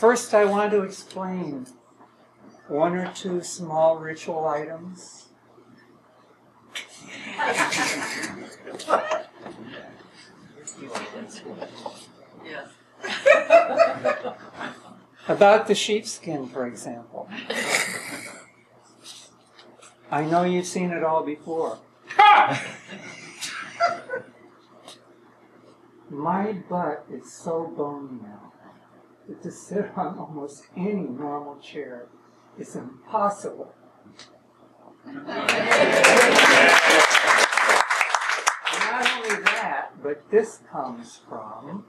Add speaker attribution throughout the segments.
Speaker 1: First, I want to explain one or two small ritual items. About the sheepskin, for example. I know you've seen it all before. My butt is so bony now that to sit on almost any normal chair is impossible. Not only that, but this comes from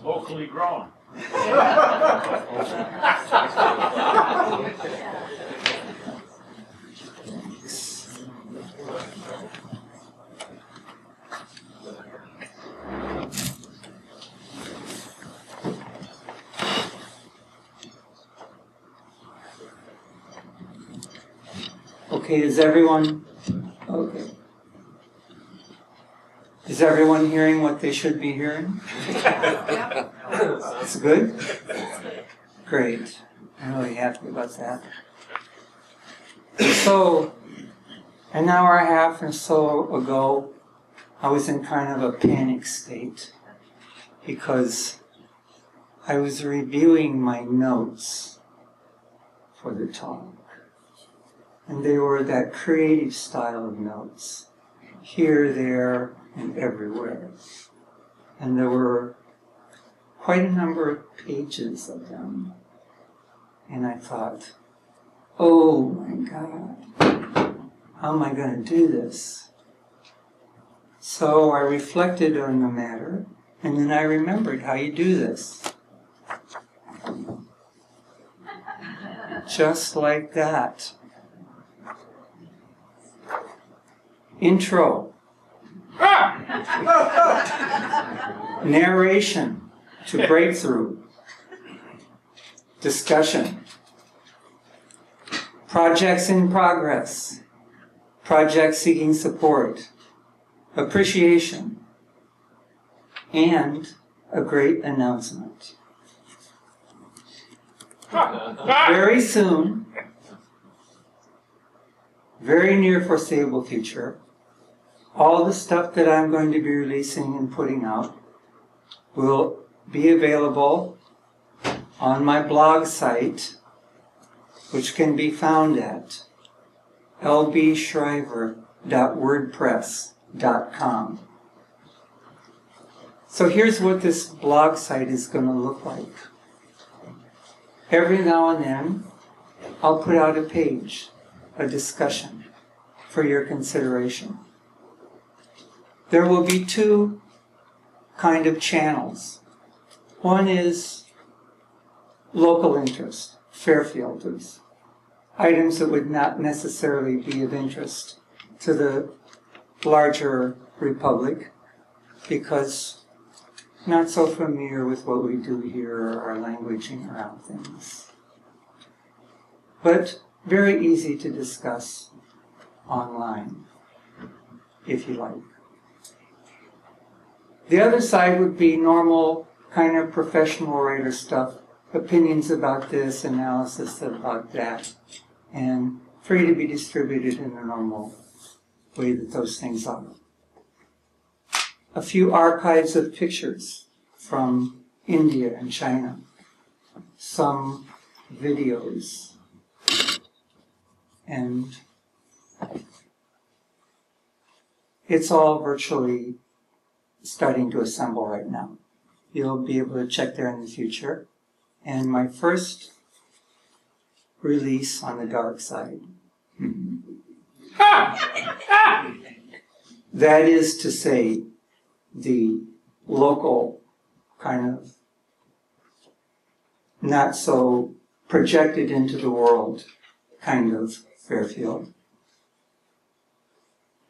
Speaker 2: locally grown.
Speaker 1: Okay, is everyone hearing what they should be hearing? That's good? Great. I'm really happy about that. So, an hour and a half or so ago, I was in kind of a panic state because I was reviewing my notes for the talk. And they were that creative style of notes, here, there, and everywhere. And there were quite a number of pages of them. And I thought, oh my God, how am I going to do this? So I reflected on the matter, and then I remembered how you do this. Just like that. Intro. Narration to breakthrough. Discussion. Projects in progress. Projects seeking support. Appreciation. And a great announcement. Very soon, very near foreseeable future, all the stuff that I'm going to be releasing and putting out will be available on my blog site, which can be found at lbshriver.wordpress.com. So here's what this blog site is going to look like. Every now and then, I'll put out a page, a discussion, for your consideration. There will be two kind of channels. One is local interest, Fairfielders, items that would not necessarily be of interest to the larger republic, because not so familiar with what we do here, our languaging around things. But very easy to discuss online, if you like. The other side would be normal kind of professional writer stuff, opinions about this, analysis about that, and free to be distributed in the normal way that those things are. A few archives of pictures from India and China, some videos, and it's all virtually starting to assemble right now. You'll be able to check there in the future. And my first release on the dark side, that is to say, the local kind of not so projected into the world kind of Fairfield.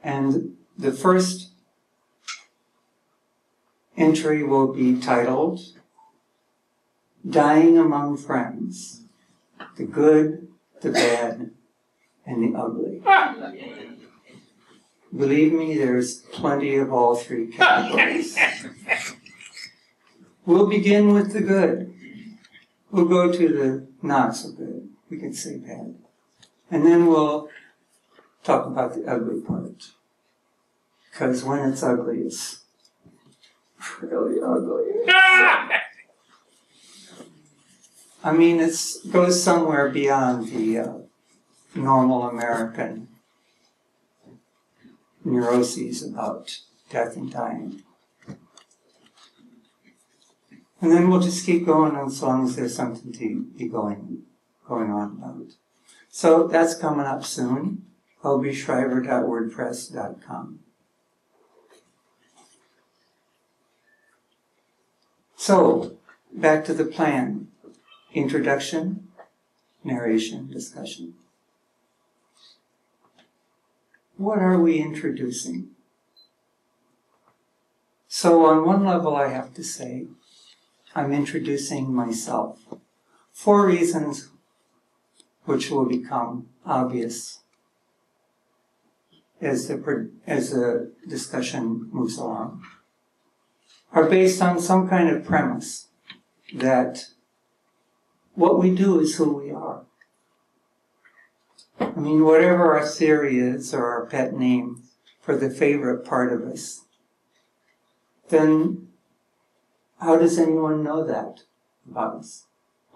Speaker 1: And the first entry will be titled Dying Among Friends, the Good, the Bad, and the Ugly. Believe me, there's plenty of all three categories. We'll begin with the good. We'll go to the not so good. We can say bad. And then we'll talk about the ugly part. Because when it's ugly, it's really ugly. I mean, it goes somewhere beyond the normal American neuroses about death and dying. And then we'll just keep going as long as there's something to be going on about. So that's coming up soon. lbshriver.wordpress.com. So, back to the plan. Introduction, narration, discussion. What are we introducing? So on one level I have to say, I'm introducing myself. 4 reasons which will become obvious as the discussion moves along, are based on some kind of premise that what we do is who we are. I mean, whatever our theory is or our pet name for the favorite part of us, then how does anyone know that about us?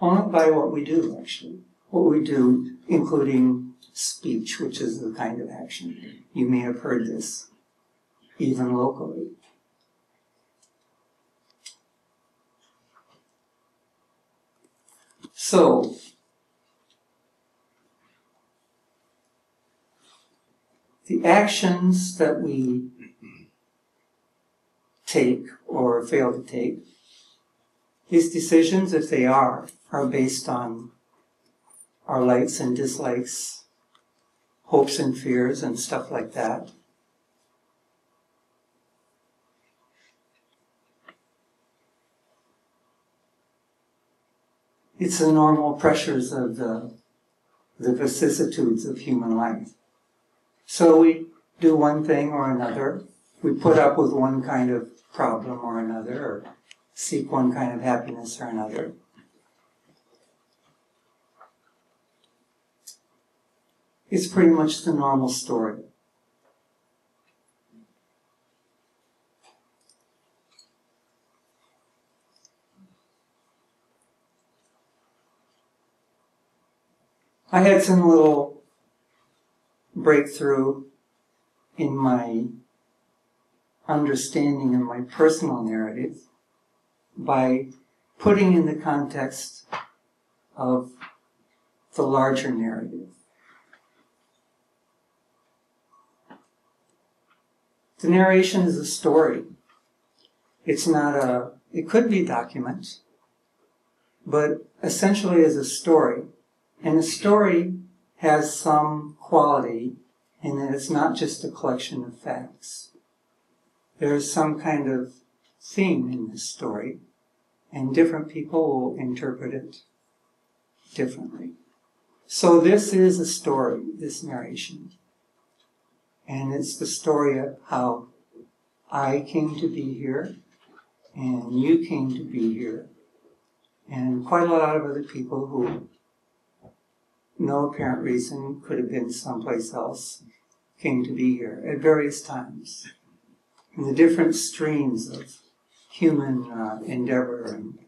Speaker 1: Only by what we do, actually. What we do, including speech, which is the kind of action. You may have heard this, even locally. So, the actions that we take or fail to take, these decisions, if they are based on our likes and dislikes, hopes and fears and stuff like that. It's the normal pressures of the vicissitudes of human life. So we do one thing or another. We put up with one kind of problem or another, or seek one kind of happiness or another. It's pretty much the normal story. I had some little breakthrough in my understanding of my personal narrative by putting in the context of the larger narrative. The narration is a story. It's not it could be a document, but essentially is a story. And a story has some quality in that it's not just a collection of facts. There's some kind of theme in this story, and different people will interpret it differently. So this is a story, this narration. And it's the story of how I came to be here, and you came to be here, and quite a lot of other people who, no apparent reason, could have been someplace else, came to be here at various times. And the different streams of human endeavor and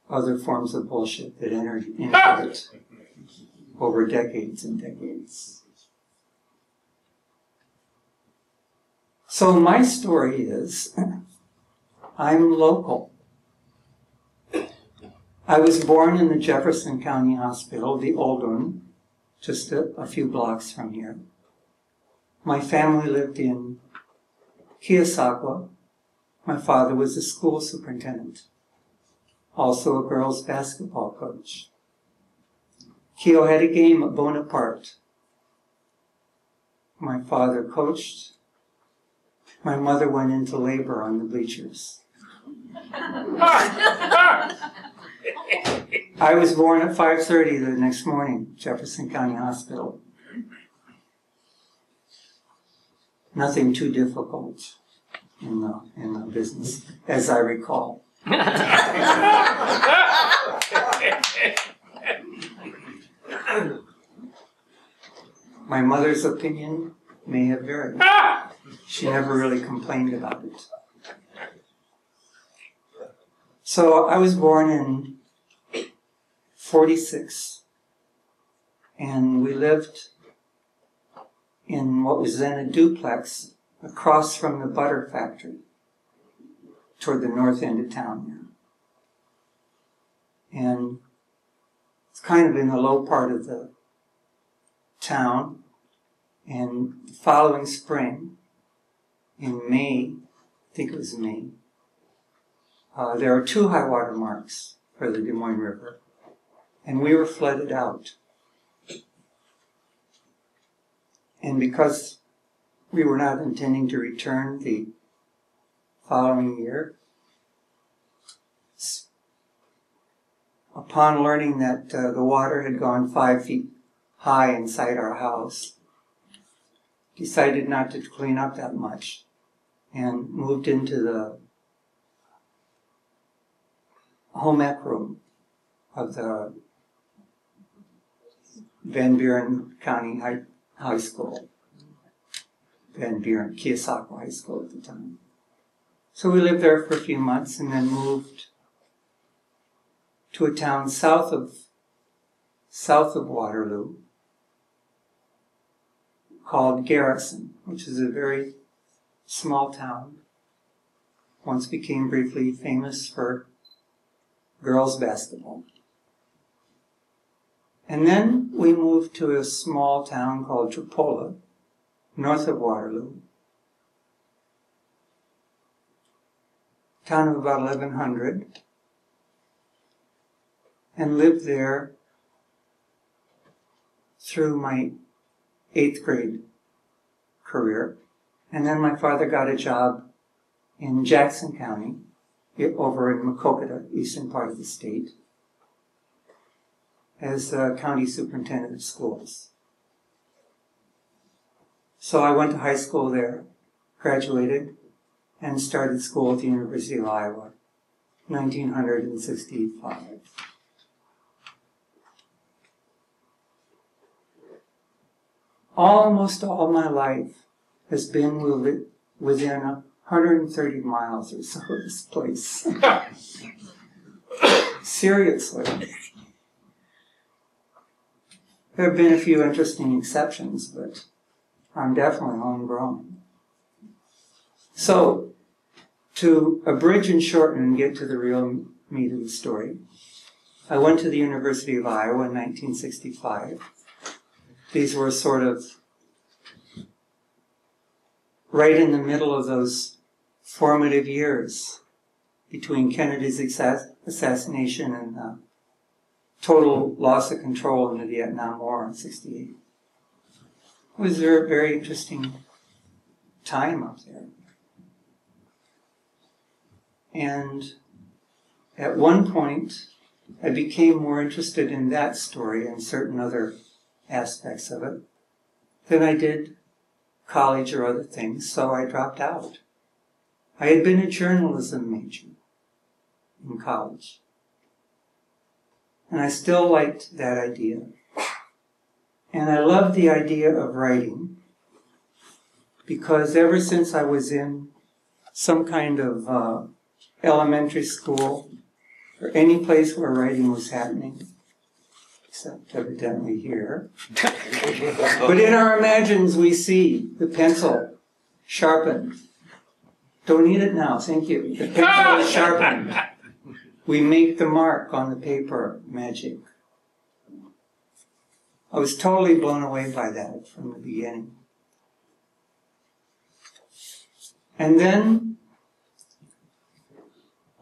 Speaker 1: other forms of bullshit that entered into it over decades and decades. So my story is, I'm local. I was born in the Jefferson County Hospital, the old one, just a few blocks from here. My family lived in Keosauqua. My father was a school superintendent, also a girls' basketball coach. Keo had a game at Bonaparte. My father coached. My mother went into labor on the bleachers. I was born at 5:30 the next morning, Jefferson County Hospital. Nothing too difficult in the business, as I recall. My mother's opinion may have varied. She never really complained about it. So I was born in 46, and we lived in what was then a duplex across from the butter factory toward the north end of town here. And it's kind of in the low part of the town. And the following spring, in May, I think it was May, there are 2 high water marks for the Des Moines River, and we were flooded out. And because we were not intending to return the following year, upon learning that the water had gone 5 feet high inside our house, decided not to clean up that much and moved into the home ec room of the Van Buren County High School, Van Buren, Keosauqua High School at the time. So we lived there for a few months and then moved to a town south of Waterloo called Garrison, which is a very small town. Once became briefly famous for girls' basketball. And then we moved to a small town called Tripoli, north of Waterloo. Town of about 1,100. And lived there through my 8th grade career. And then my father got a job in Jackson County, over in Maquoketa, eastern part of the state, as county superintendent of schools. So I went to high school there, graduated, and started school at the University of Iowa, 1965. Almost all my life has been within 130 miles or so of this place. Seriously. There have been a few interesting exceptions, but I'm definitely homegrown. So, to abridge and shorten and get to the real meat of the story, I went to the University of Iowa in 1965. These were sort of right in the middle of those formative years between Kennedy's assassination and total loss of control in the Vietnam War in '68. It was a very interesting time up there. And at one point, I became more interested in that story and certain other aspects of it than I did college or other things, so I dropped out. I had been a journalism major in college, and I still liked that idea. And I loved the idea of writing, because ever since I was in some kind of elementary school, or any place where writing was happening, except evidently here. But in our imagines we see the pencil sharpened. Don't need it now, thank you. The pencil is sharpened. We make the mark on the paper, magic. I was totally blown away by that from the beginning. And then,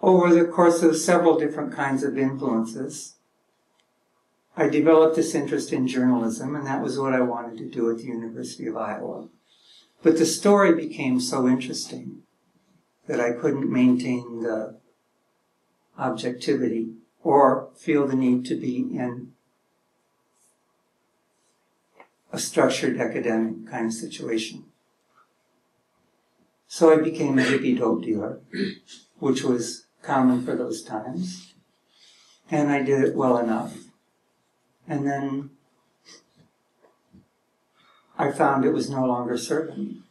Speaker 1: over the course of several different kinds of influences, I developed this interest in journalism, and that was what I wanted to do at the University of Iowa. But the story became so interesting that I couldn't maintain the objectivity or feel the need to be in a structured academic kind of situation. So I became a hippie dope dealer, which was common for those times. And I did it well enough. And then I found it was no longer serving me.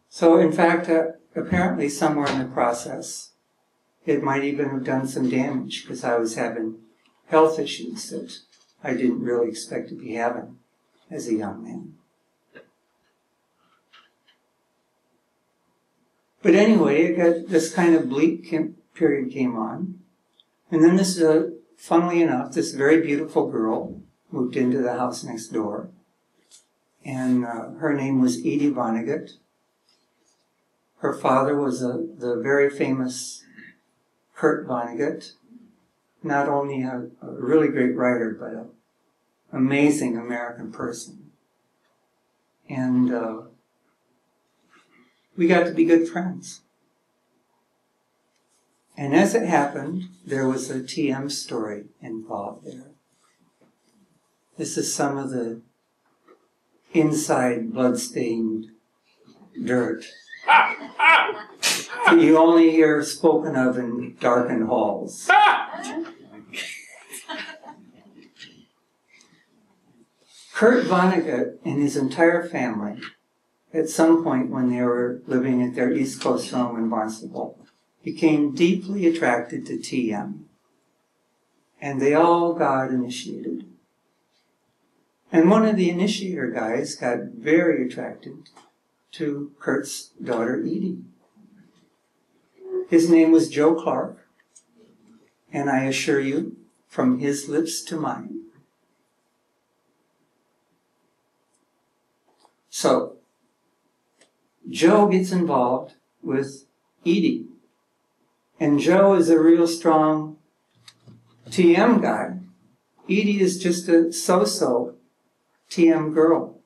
Speaker 1: So in fact, apparently somewhere in the process, it might even have done some damage because I was having health issues that I didn't really expect to be having as a young man. But anyway, it got this kind of bleak period came on. And then this, funnily enough, this very beautiful girl moved into the house next door. And her name was Edie Vonnegut. Her father was the very famous Kurt Vonnegut, not only a really great writer, but an amazing American person. And we got to be good friends. And as it happened, there was a TM story involved there. This is some of the inside blood-stained dirt that you only hear spoken of in darkened halls. Kurt Vonnegut and his entire family, at some point when they were living at their East Coast home in Barnstable, became deeply attracted to TM. And they all got initiated. And one of the initiator guys got very attracted to Kurt's daughter Edie. His name was Joe Clark, and I assure you, from his lips to mine. So, Joe gets involved with Edie. And Joe is a real strong TM guy. Edie is just a so-so TM girl.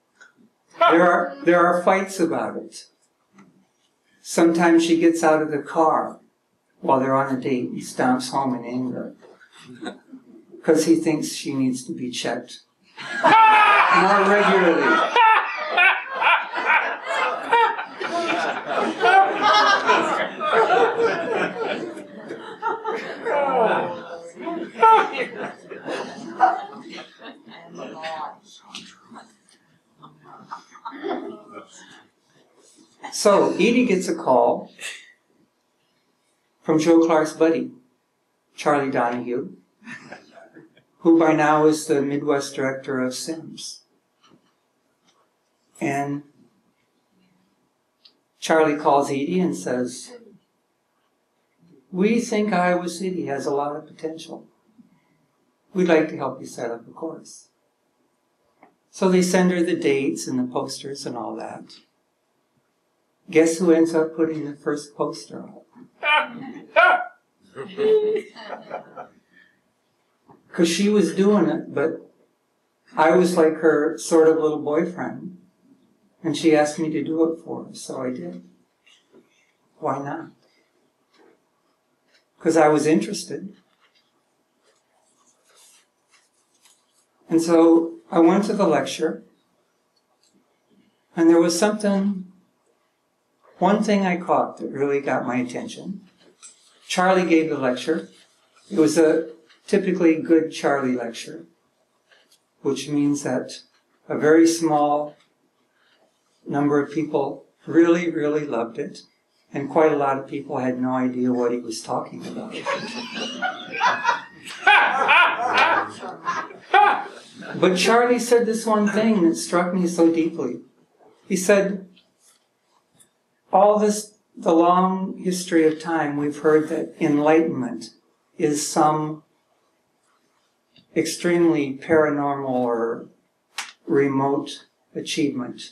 Speaker 1: There are fights about it. Sometimes she gets out of the car while they're on a date and stomps home in anger because he thinks she needs to be checked more regularly. So Edie gets a call from Joe Clark's buddy, Charlie Donahue, who by now is the Midwest director of Sims. And Charlie calls Edie and says, "We think Iowa City has a lot of potential. We'd like to help you set up a course." So they send her the dates and the posters and all that. Guess who ends up putting the first poster up? Because she was doing it, but I was like her sort of little boyfriend. And she asked me to do it for her, so I did. Why not? Because I was interested. And so I went to the lecture, and there was one thing I caught that really got my attention. Charlie gave the lecture. It was a typically good Charlie lecture, which means that a very small number of people really, really loved it, and quite a lot of people had no idea what he was talking about. But Charlie said this one thing that struck me so deeply. He said, the long history of time, we've heard that enlightenment is some extremely paranormal or remote achievement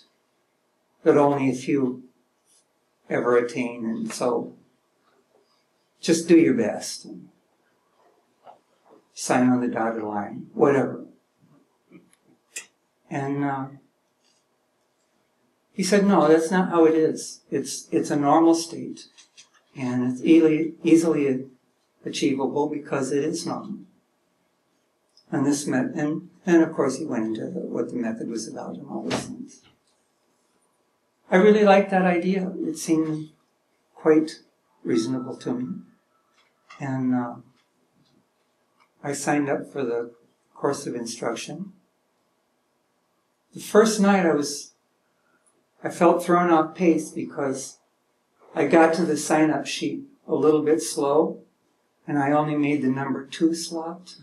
Speaker 1: that only a few ever attain, and so just do your best. And sign on the dotted line, whatever. And he said, no, that's not how it is. It's a normal state, and it's easily achievable because it is normal. And this and of course he went into what the method was about and all those things. I really liked that idea. It seemed quite reasonable to me. And I signed up for the course of instruction. The first night I felt thrown off pace because I got to the sign-up sheet a little bit slow, and I only made the number 2 slot.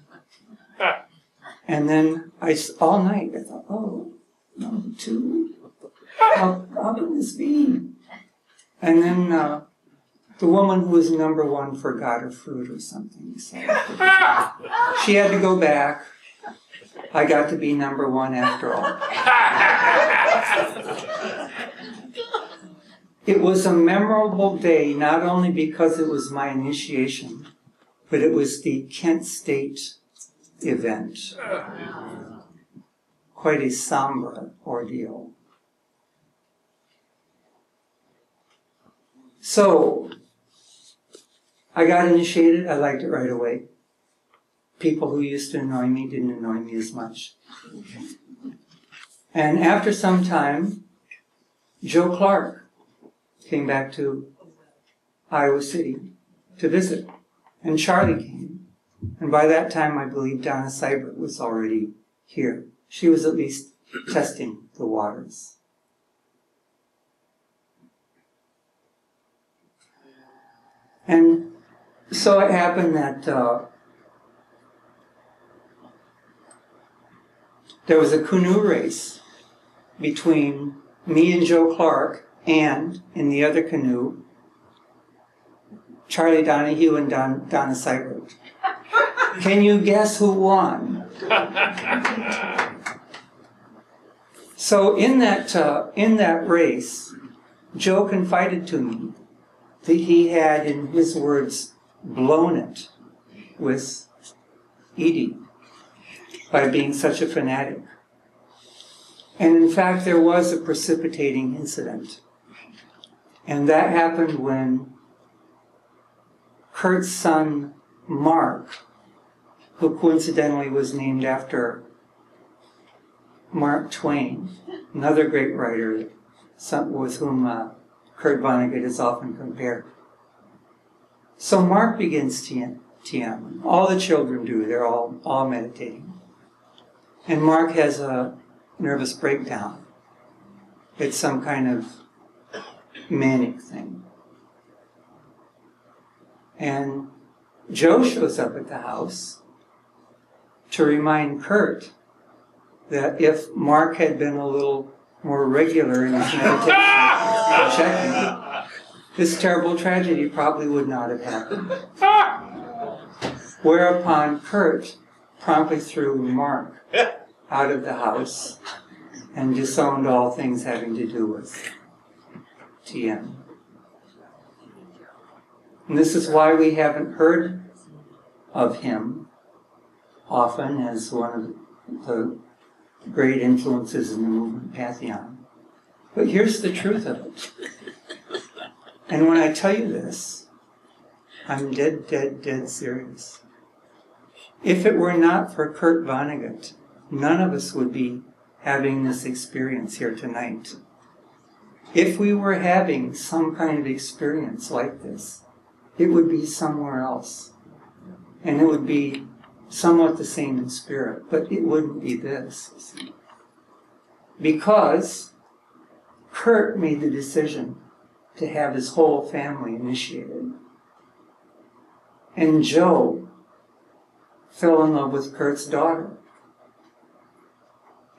Speaker 1: And then all night I thought, oh, number 2, how can this be? And then the woman who was number 1 forgot her fruit or something. So she had to go back. I got to be number 1 after all. It was a memorable day, not only because it was my initiation, but it was the Kent State event. Quite a somber ordeal. So, I got initiated. I liked it right away. People who used to annoy me didn't annoy me as much. And after some time, Joe Clark came back to Iowa City to visit. And Charlie came. And by that time, I believe Donna Seibert was already here. She was at least testing the waters. And so it happened that there was a canoe race between me and Joe Clark, and in the other canoe, Charlie Donahue and Donna Seibert. Can you guess who won? So in that race, Joe confided to me that he had, in his words, blown it with Edie by being such a fanatic. And in fact, there was a precipitating incident. And that happened when Kurt's son, Mark, who coincidentally was named after Mark Twain, another great writer with whom Kurt Vonnegut is often compared. So Mark begins TM. All the children do. They're all meditating. And Mark has a nervous breakdown. It's some kind of manic thing. And Joe shows up at the house to remind Kurt that if Mark had been a little more regular in his meditation checking, this terrible tragedy probably would not have happened. Whereupon Kurt promptly threw Mark out of the house and disowned all things having to do with TM. And this is why we haven't heard of him often as one of the great influences in the movement pantheon. But here's the truth of it. And when I tell you this, I'm dead serious. If it were not for Kurt Vonnegut, none of us would be having this experience here tonight. If we were having some kind of experience like this, it would be somewhere else. And it would be somewhat the same in spirit, but it wouldn't be this. Because Kurt made the decision to have his whole family initiated. And Joe fell in love with Kurt's daughter.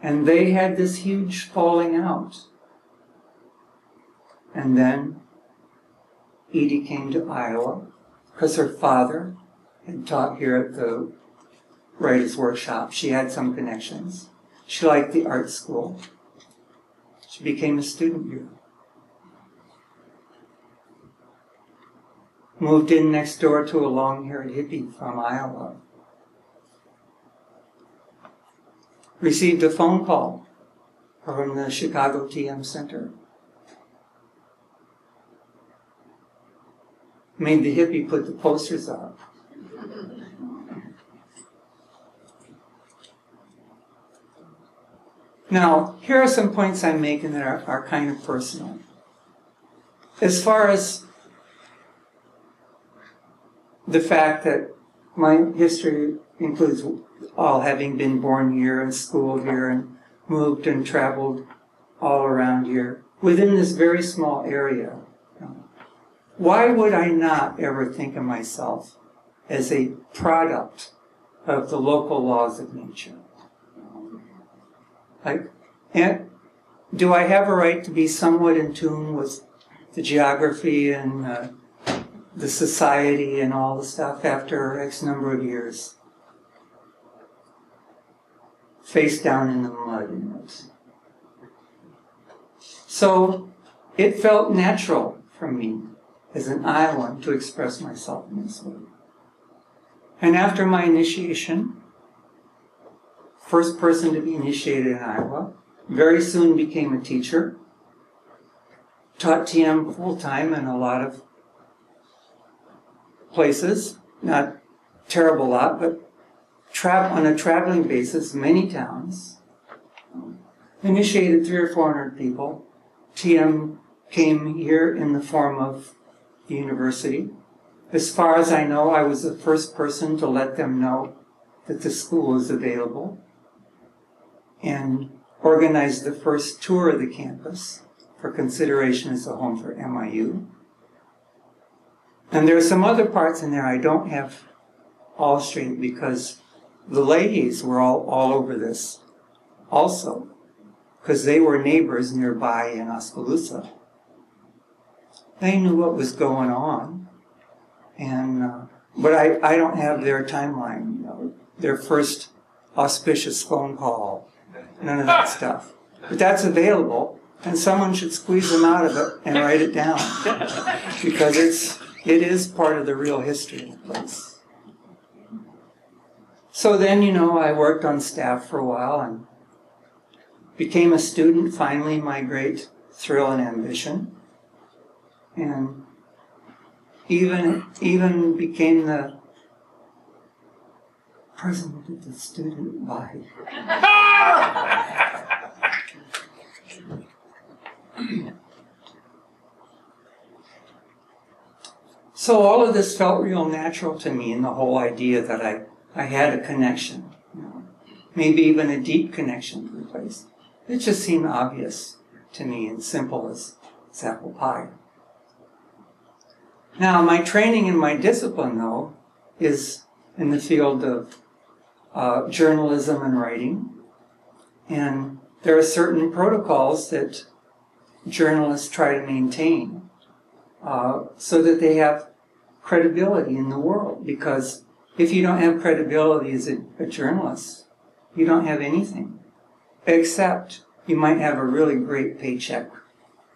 Speaker 1: And they had this huge falling out. And then Edie came to Iowa because her father had taught here at the Writers' Workshop. She had some connections. She liked the art school. She became a student here. Moved in next door to a long-haired hippie from Iowa. Received a phone call from the Chicago TM Center. Made the hippie put the posters up. Now, here are some points I'm making that are kind of personal. As far as the fact that my history includes all having been born here and schooled here and moved and traveled all around here within this very small area, why would I not ever think of myself as a product of the local laws of nature? And do I have a right to be somewhat in tune with the geography and the society and all the stuff after X number of years? Face down in the mud. So it felt natural for me as an Iowan to express myself in this way. And after my initiation, first person to be initiated in Iowa, very soon became a teacher, taught TM full-time in a lot of places, not terrible lot, but on a traveling basis, many towns. Initiated 300 or 400 people. TM came here in the form of the university. As far as I know, I was the first person to let them know that the school is available and organized the first tour of the campus for consideration as a home for MIU. And there are some other parts in there I don't have all straight because the ladies were all over this also, because they were neighbors nearby in Oskaloosa. They knew what was going on, and but I don't have their timeline, their first auspicious phone call, none of that stuff. But that's available, and someone should squeeze them out of it and write it down, because it is part of the real history of the place. So then, I worked on staff for a while and became a student, finally, my great thrill and ambition. And even became the president of the student body. So all of this felt real natural to me, and the whole idea that I had a connection, maybe even a deep connection to the place. It just seemed obvious to me and simple as apple pie. Now, my training and my discipline, though, is in the field of journalism and writing. And there are certain protocols that journalists try to maintain so that they have credibility in the world. Because if you don't have credibility as a journalist, you don't have anything. Except you might have a really great paycheck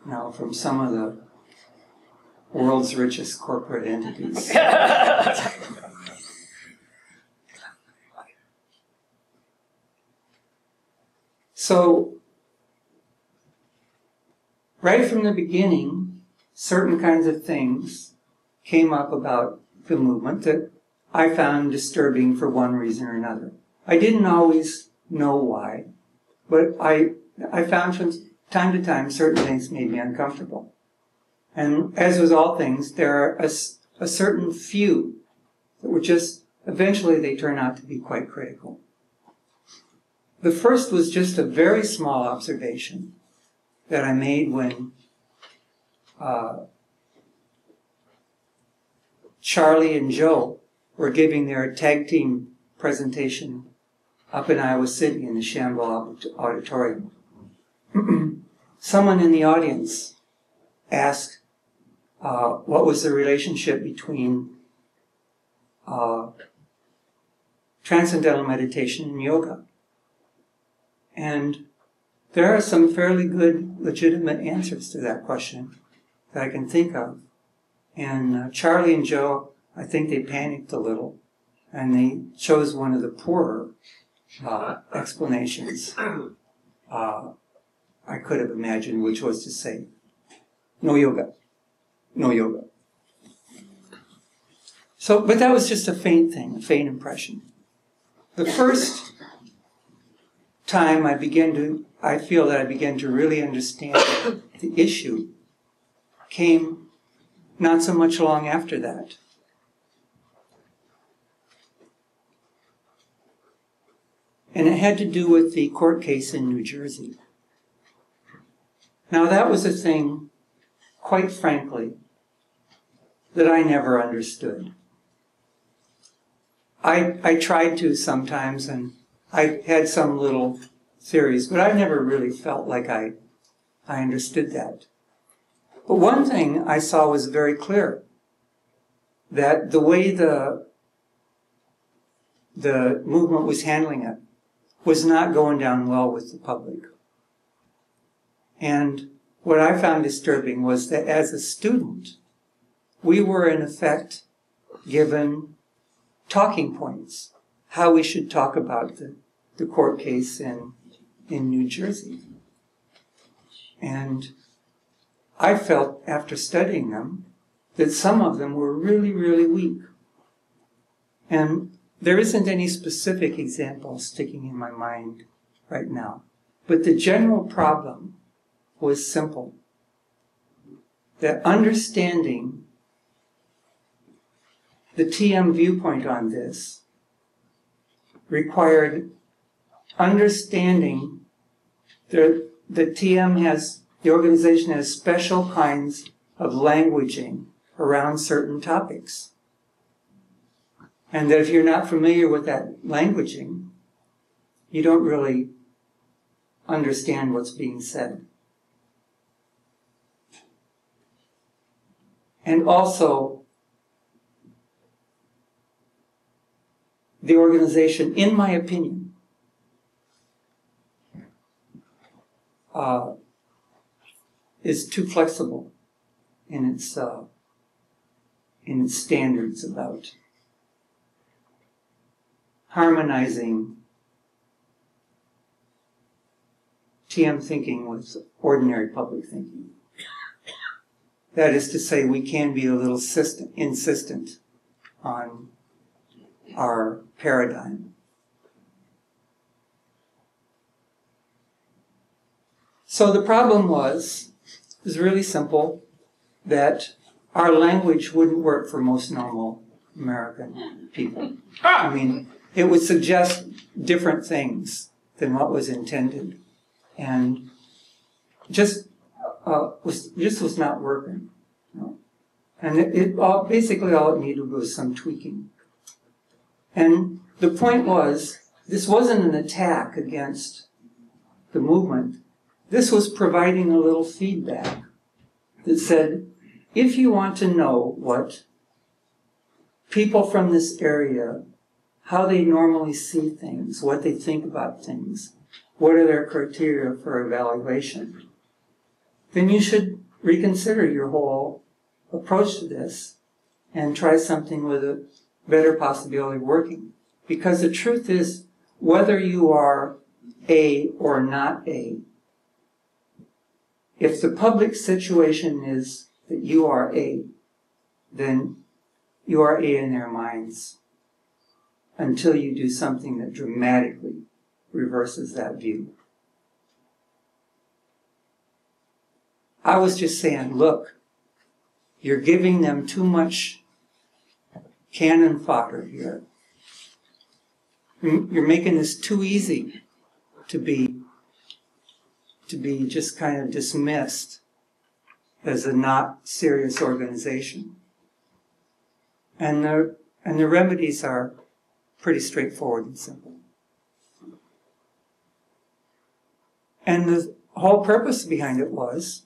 Speaker 1: from some of the world's richest corporate entities. So, right from the beginning, certain kinds of things came up about the movement that I found disturbing for one reason or another. I didn't always know why, but I found from time to time certain things made me uncomfortable. And as with all things, there are a certain few that were just, eventually they turn out to be quite critical. The first was just a very small observation that I made when Charlie and Joe were giving their tag team presentation up in Iowa City in the Shamble Auditorium. Someone in the audience asked what was the relationship between transcendental meditation and yoga. And there are some fairly good, legitimate answers to that question that I can think of. And Charlie and Joe, I think they panicked a little, and they chose one of the poorer explanations I could have imagined, which was to say, no yoga, no yoga. So, but that was just a faint thing, a faint impression. The first time I feel that I began to really understand the issue came not so much long after that. And it had to do with the court case in New Jersey. Now that was a thing, quite frankly, that I never understood. I tried to sometimes, and I had some little theories, but I never really felt like I understood that. But one thing I saw was very clear, that the way the movement was handling it was not going down well with the public. And what I found disturbing was that as a student, we were in effect given talking points, how we should talk about the court case in New Jersey. And I felt, after studying them, that some of them were really, really weak. And there isn't any specific example sticking in my mind right now. But the general problem was simple. That understanding the TM viewpoint on this required understanding that the organization has special kinds of languaging around certain topics. And that if you're not familiar with that languaging, you don't really understand what's being said. And also, the organization, in my opinion, is too flexible in its standards about harmonizing TM thinking with ordinary public thinking. That is to say, we can be a little insistent on our paradigm. So the problem was really simple, that our language wouldn't work for most normal American people. I mean, it would suggest different things than what was intended, and just was not working. You know? And basically all it needed was some tweaking. And the point was, this wasn't an attack against the movement. This was providing a little feedback that said, if you want to know what people from this area, how they normally see things, what they think about things, what are their criteria for evaluation, then you should reconsider your whole approach to this and try something with a better possibility of working. Because the truth is, whether you are A or not A, if the public situation is that you are A, then you are A in their minds until you do something that dramatically reverses that view. I was just saying, look, you're giving them too much cannon fodder here. You're making this too easy to be just kind of dismissed as a not serious organization. And the remedies are pretty straightforward and simple. And the whole purpose behind it was,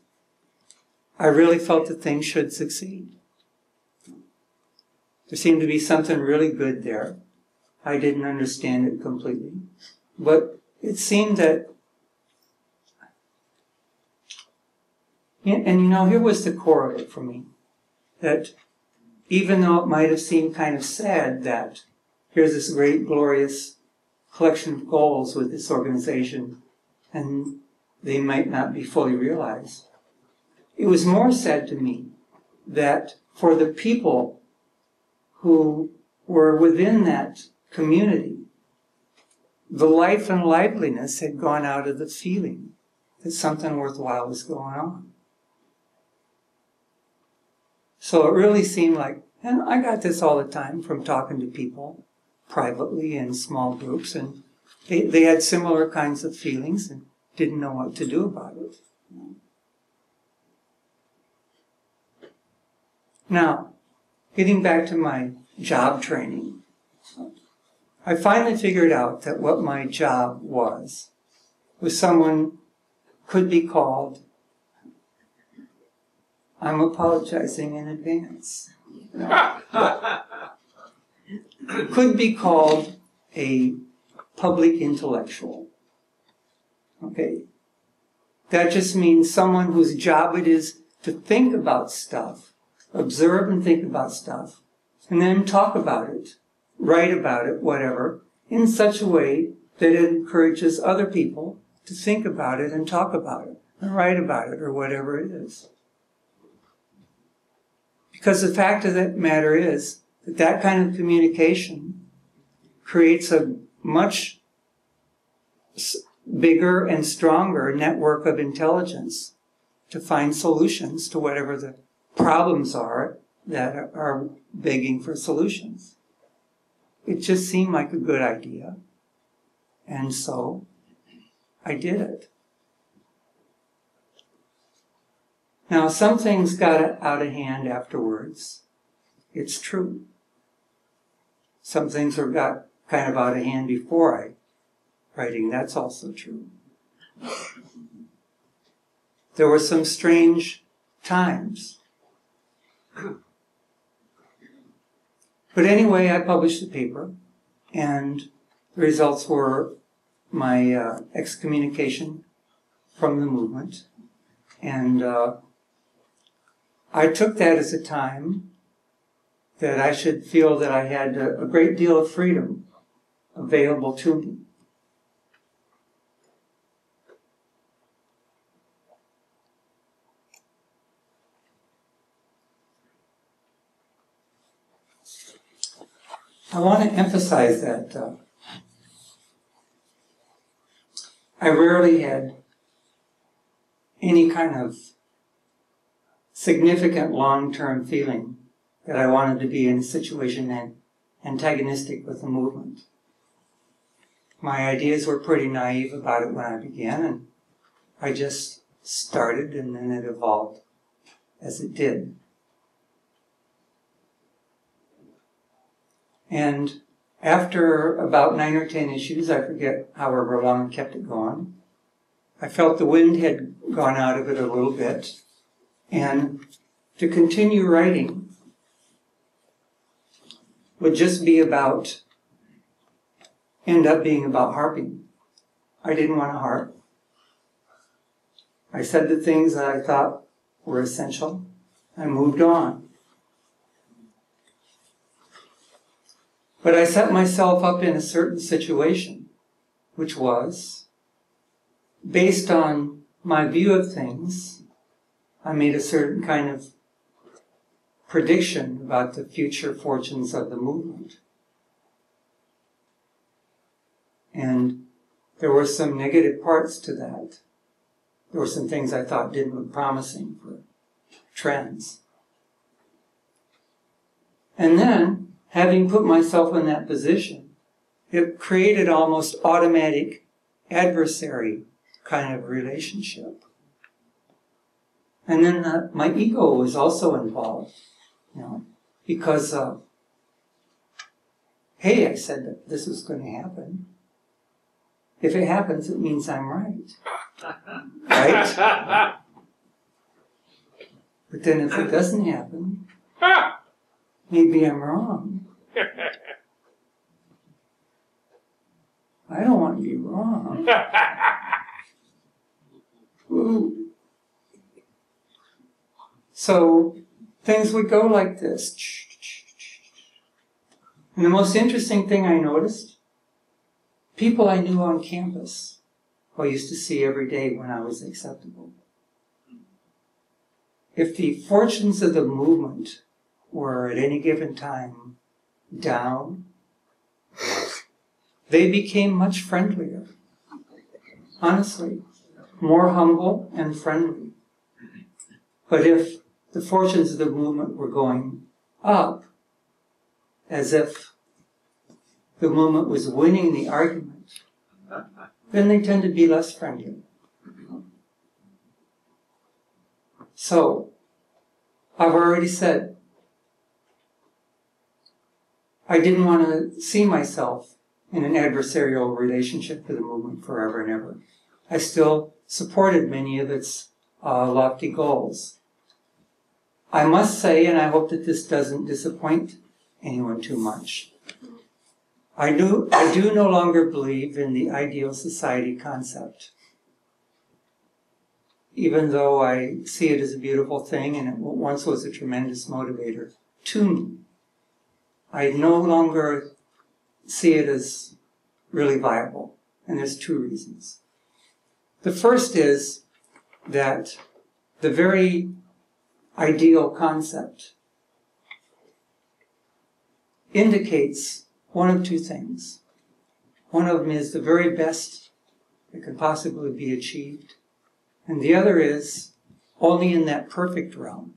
Speaker 1: I really felt that things should succeed. There seemed to be something really good there. I didn't understand it completely. But it seemed that, and here was the core of it for me, that even though it might have seemed kind of sad that here's this great, glorious collection of goals with this organization, and they might not be fully realized, it was more sad to me that for the people who were within that community, the life and liveliness had gone out of the feeling that something worthwhile was going on. So it really seemed like, and I got this all the time from talking to people privately in small groups, and they had similar kinds of feelings and didn't know what to do about it. Now, getting back to my job training, I finally figured out that what my job was someone could be called, I'm apologizing in advance, could be called a public intellectual. Okay? That just means someone whose job it is to think about stuff, observe and think about stuff, and then talk about it, write about it, whatever, in such a way that it encourages other people to think about it and talk about it, and write about it, or whatever it is. Because the fact of the matter is that that kind of communication creates a much bigger and stronger network of intelligence to find solutions to whatever the problems are that are begging for solutions. It just seemed like a good idea. And so I did it. Now, some things got out of hand afterwards. It's true. Some things got kind of out of hand before writing. That's also true. There were some strange times. But anyway, I published the paper, and the results were my excommunication from the movement. And I took that as a time that I should feel that I had a great deal of freedom available to me. I want to emphasize that I rarely had any kind of significant long-term feeling that I wanted to be in a situation antagonistic with the movement. My ideas were pretty naive about it when I began, and I just started, and then it evolved as it did. And after about 9 or 10 issues, I forget however long I kept it going, I felt the wind had gone out of it a little bit, and to continue writing would just be end up being about harping. I didn't want to harp. I said the things that I thought were essential. I moved on. But I set myself up in a certain situation, which was, based on my view of things, I made a certain kind of prediction about the future fortunes of the movement. And there were some negative parts to that. There were some things I thought didn't look promising for trends. And then, having put myself in that position, it created almost automatic adversary kind of relationship. And then my ego was also involved, because, hey, I said that this was going to happen. If it happens, it means I'm right. Right? But then if it doesn't happen, maybe I'm wrong. I don't want to be wrong. Ooh. So things would go like this. And the most interesting thing I noticed, people I knew on campus, who I used to see every day when I was acceptable. If the fortunes of the movement were at any given time down, they became much friendlier. Honestly, more humble and friendly. But if the fortunes of the movement were going up, as if the movement was winning the argument, then they tend to be less friendly. So, I've already said, I didn't want to see myself in an adversarial relationship with the movement forever and ever. I still supported many of its lofty goals. I must say, and I hope that this doesn't disappoint anyone too much, I do no longer believe in the ideal society concept. Even though I see it as a beautiful thing and it once was a tremendous motivator to me, I no longer see it as really viable. And there's two reasons. The first is that the very ideal concept indicates one of two things. One of them is the very best that could possibly be achieved, and the other is only in that perfect realm.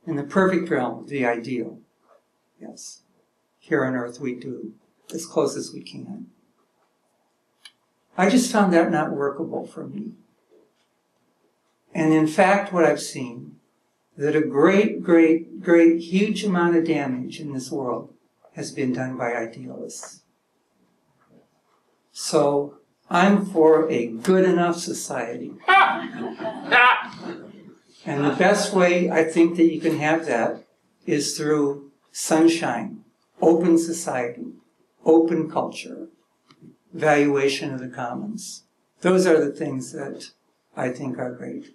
Speaker 1: In the perfect realm, the ideal. Yes. Here on earth we do as close as we can. I just found that not workable for me. And in fact, what I've seen, that a great, huge amount of damage in this world has been done by idealists. So, I'm for a good enough society. And the best way I think that you can have that is through sunshine, open society, open culture, valuation of the commons. Those are the things that I think are great.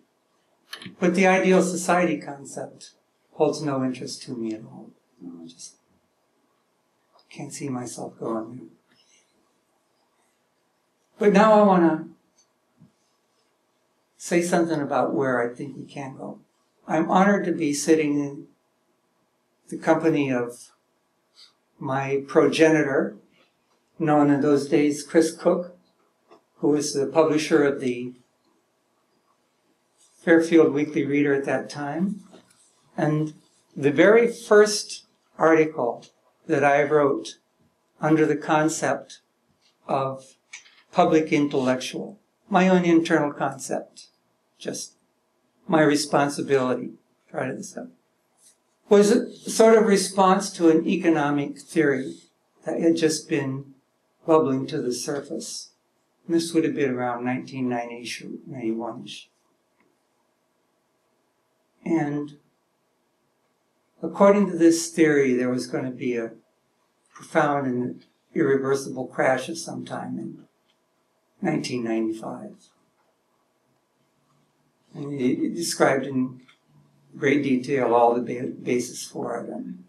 Speaker 1: But the ideal society concept holds no interest to me at all. I just can't see myself going there. But now I want to say something about where I think we can go. I'm honored to be sitting in the company of my progenitor, known in those days Chris Cook, who was the publisher of the Fairfield Weekly Reader at that time. And the very first article that I wrote under the concept of public intellectual, my own internal concept, just my responsibility, try to this up, was a sort of response to an economic theory that had just been bubbling to the surface. And this would have been around 1990-ish or 91-ish. And according to this theory, there was going to be a profound and irreversible crash of some time in 1995. And he described in great detail all the basis for it. And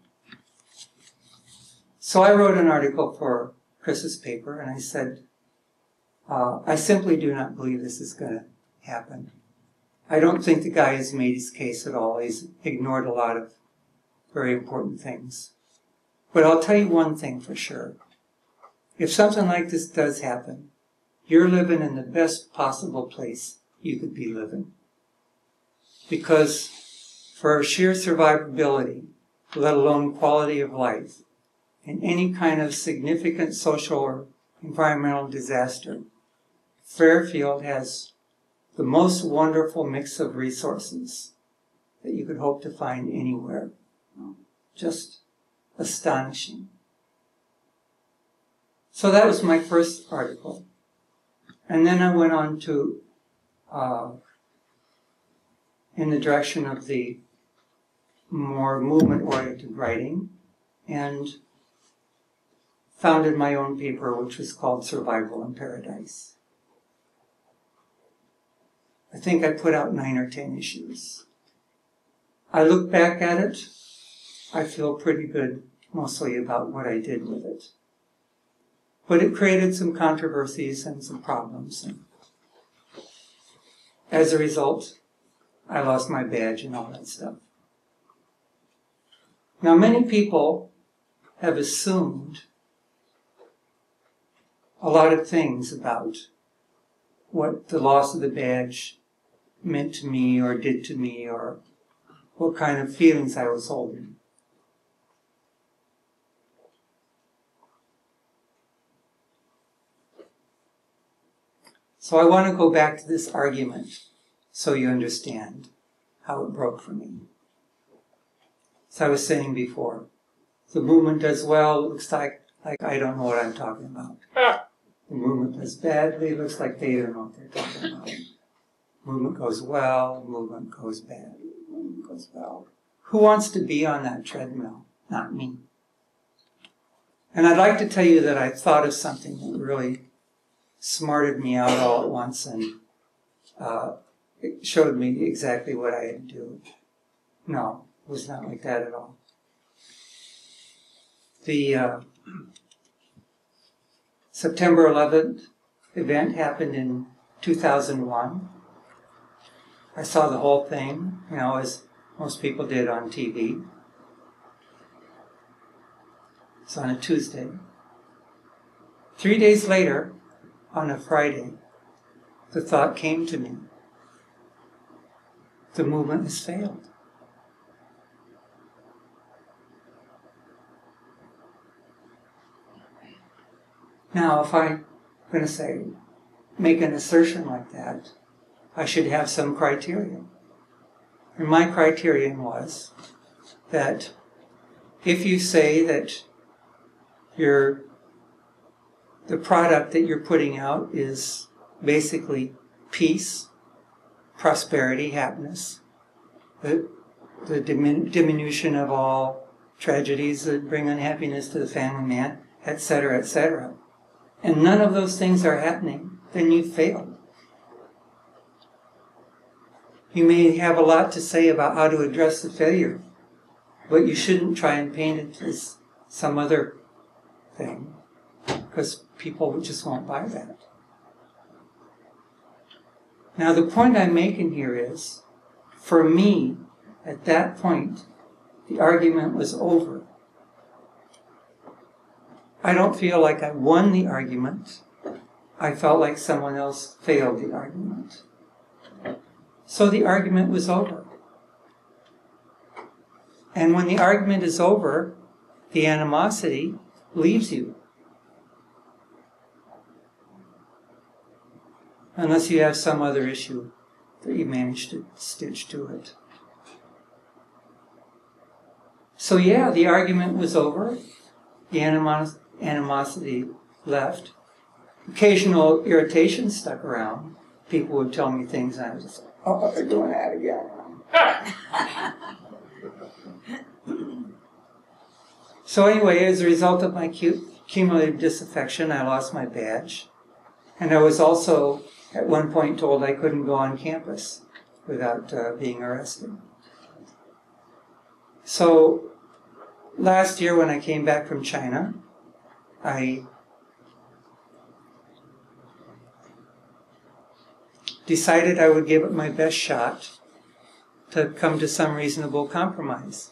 Speaker 1: so I wrote an article for Chris's paper, and I said, I simply do not believe this is going to happen. I don't think the guy has made his case at all. He's ignored a lot of very important things. But I'll tell you one thing for sure. If something like this does happen, you're living in the best possible place you could be living. Because for sheer survivability, let alone quality of life, in any kind of significant social or environmental disaster, Fairfield has the most wonderful mix of resources that you could hope to find anywhere. Just astonishing. So that was my first article. And then I went on to, in the direction of the more movement-oriented writing, and founded my own paper, which was called Survival in Paradise. I think I put out 9 or 10 issues. I look back at it, I feel pretty good mostly about what I did with it. But it created some controversies and some problems. And as a result, I lost my badge and all that stuff. Now, many people have assumed a lot of things about what the loss of the badge meant to me or did to me, or what kind of feelings I was holding. So I want to go back to this argument so you understand how it broke for me. As I was saying before, the movement does well, it looks like I don't know what I'm talking about. The movement does badly, it looks like they don't know what they're talking about. Movement goes well, movement goes bad, movement goes well. Who wants to be on that treadmill? Not me. And I'd like to tell you that I thought of something that really smarted me out all at once, and it showed me exactly what I had to do. No, it was not like that at all. The September 11th event happened in 2001. I saw the whole thing, as most people did on TV. It's on a Tuesday. 3 days later, on a Friday, the thought came to me. The movement has failed. Now, if I'm going to make an assertion like that, I should have some criteria. And my criterion was that if you say that the product that you're putting out is basically peace, prosperity, happiness, the diminution of all tragedies that bring unhappiness to the family man, etc., etc., and none of those things are happening, then you failed. You may have a lot to say about how to address the failure, but you shouldn't try and paint it as some other thing, because people just won't buy that. Now, the point I'm making here is, for me, at that point, the argument was over. I don't feel like I won the argument. I felt like someone else failed the argument. So the argument was over. And when the argument is over, the animosity leaves you. Unless you have some other issue that you managed to stitch to it. So yeah, the argument was over. The animosity left. Occasional irritation stuck around. People would tell me things and I was just like, oh, they're doing that again. So anyway, as a result of my cumulative disaffection, I lost my badge. And I was also at one point told I couldn't go on campus without being arrested. So last year when I came back from China, I decided I would give it my best shot to come to some reasonable compromise.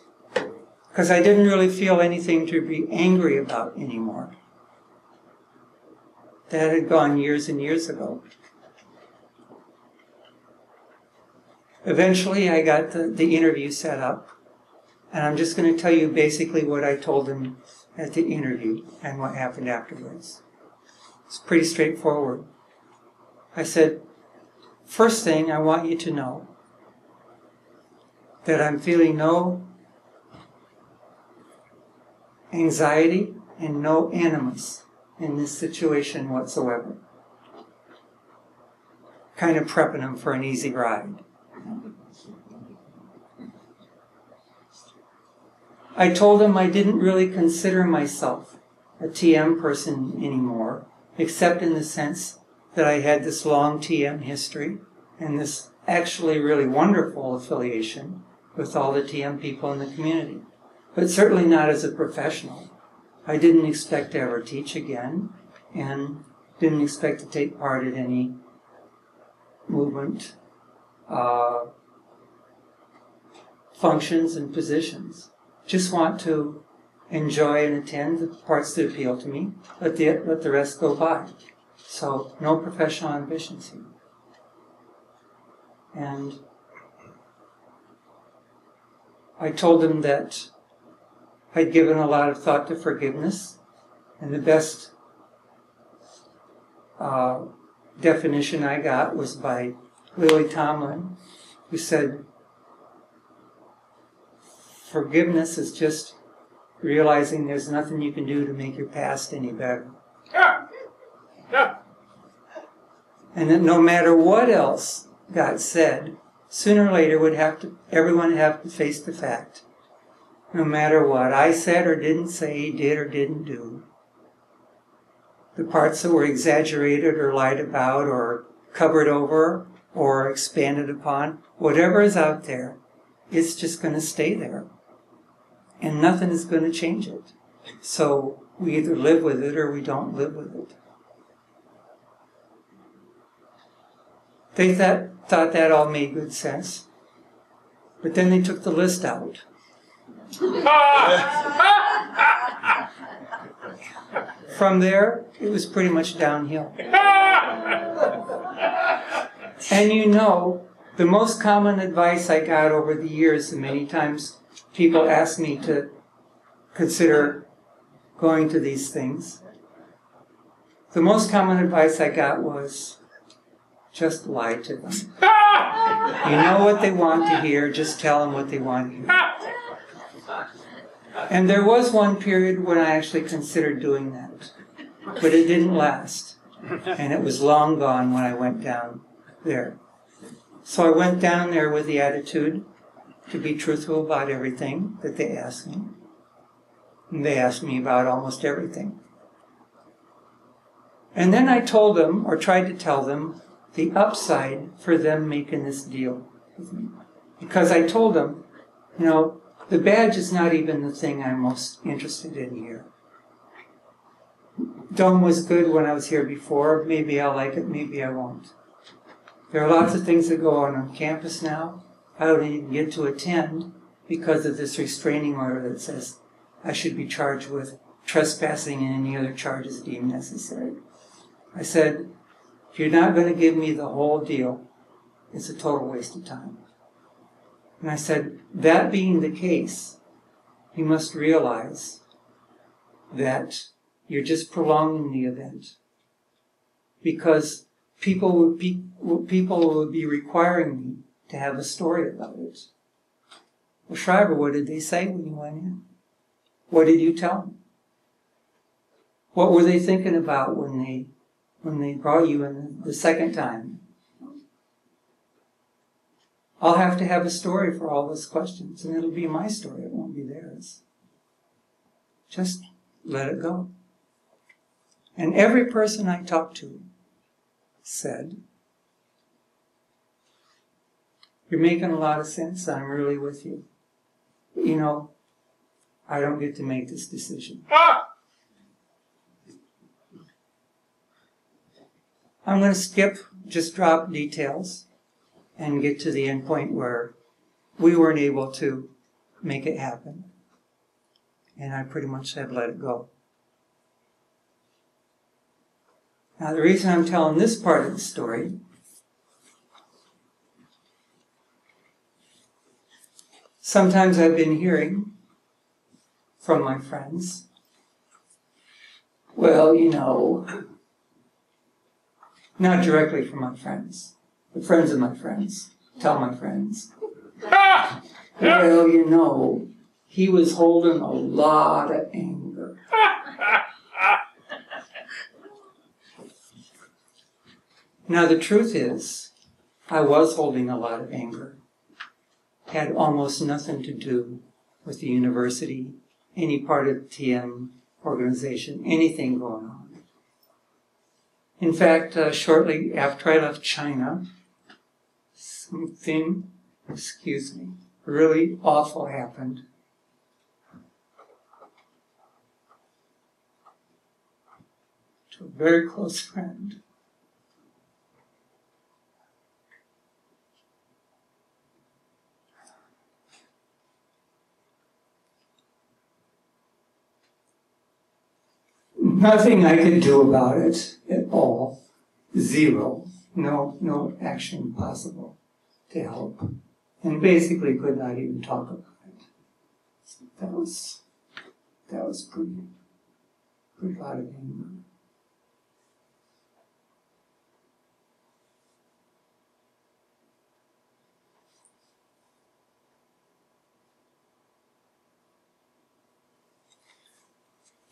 Speaker 1: Because I didn't really feel anything to be angry about anymore. That had gone years and years ago. Eventually I got the interview set up, and I'm just going to tell you basically what I told him at the interview and what happened afterwards. It's pretty straightforward. I said, first thing, I want you to know that I'm feeling no anxiety and no animus in this situation whatsoever. Kind of prepping him for an easy ride. I told him I didn't really consider myself a TM person anymore, except in the sense that I had this long TM history and this actually really wonderful affiliation with all the TM people in the community, but certainly not as a professional. I didn't expect to ever teach again and didn't expect to take part in any movement functions and positions. Just want to enjoy and attend the parts that appeal to me, let the rest go by. So, no professional ambitions here. And I told him that I'd given a lot of thought to forgiveness, and the best definition I got was by Lily Tomlin, who said, forgiveness is just realizing there's nothing you can do to make your past any better. And that no matter what else got said, sooner or later everyone would have to face the fact. No matter what I said or didn't say, did or didn't do, the parts that were exaggerated or lied about or covered over or expanded upon, whatever is out there, it's just going to stay there. And nothing is going to change it. So we either live with it or we don't live with it. They thought that all made good sense. But then they took the list out. From there, it was pretty much downhill. And you know, the most common advice I got over the years, and many times people asked me to consider going to these things, the most common advice I got was, just lie to them. You know what they want to hear, just tell them what they want to hear. And there was one period when I actually considered doing that, but it didn't last. And it was long gone when I went down there. So I went down there with the attitude to be truthful about everything that they asked me. And they asked me about almost everything. And then I told them, or tried to tell them, the upside for them making this deal with me. Because I told them, you know, the badge is not even the thing I'm most interested in here. Dome was good when I was here before. Maybe I'll like it, maybe I won't. There are lots of things that go on campus now I don't even get to attend because of this restraining order that says I should be charged with trespassing and any other charges deemed necessary. I said, if you're not going to give me the whole deal, it's a total waste of time. And I said, that being the case, you must realize that you're just prolonging the event. Because people would be requiring me to have a story about it. Well, Shriver, what did they say when you went in? What did you tell them? What were they thinking about when they brought you in the second time? I'll have to have a story for all those questions, and it'll be my story, it won't be theirs. Just let it go. And every person I talked to said, you're making a lot of sense, I'm really with you. But you know, I don't get to make this decision. I'm going to just drop details and get to the end point where we weren't able to make it happen. And I pretty much said, let it go. Now, the reason I'm telling this part of the story sometimes I've been hearing from my friends, well, you know, not directly from my friends, but friends of my friends tell my friends, well, you know, he was holding a lot of anger. Now, the truth is, I was holding a lot of anger. It had almost nothing to do with the university, any part of the TM organization, anything going on. In fact, shortly after I left China, something, really awful happened. To a very close friend. Nothing I could do about it at all. Zero. No action possible to help. And basically could not even talk about it. So that was pretty lot of anger.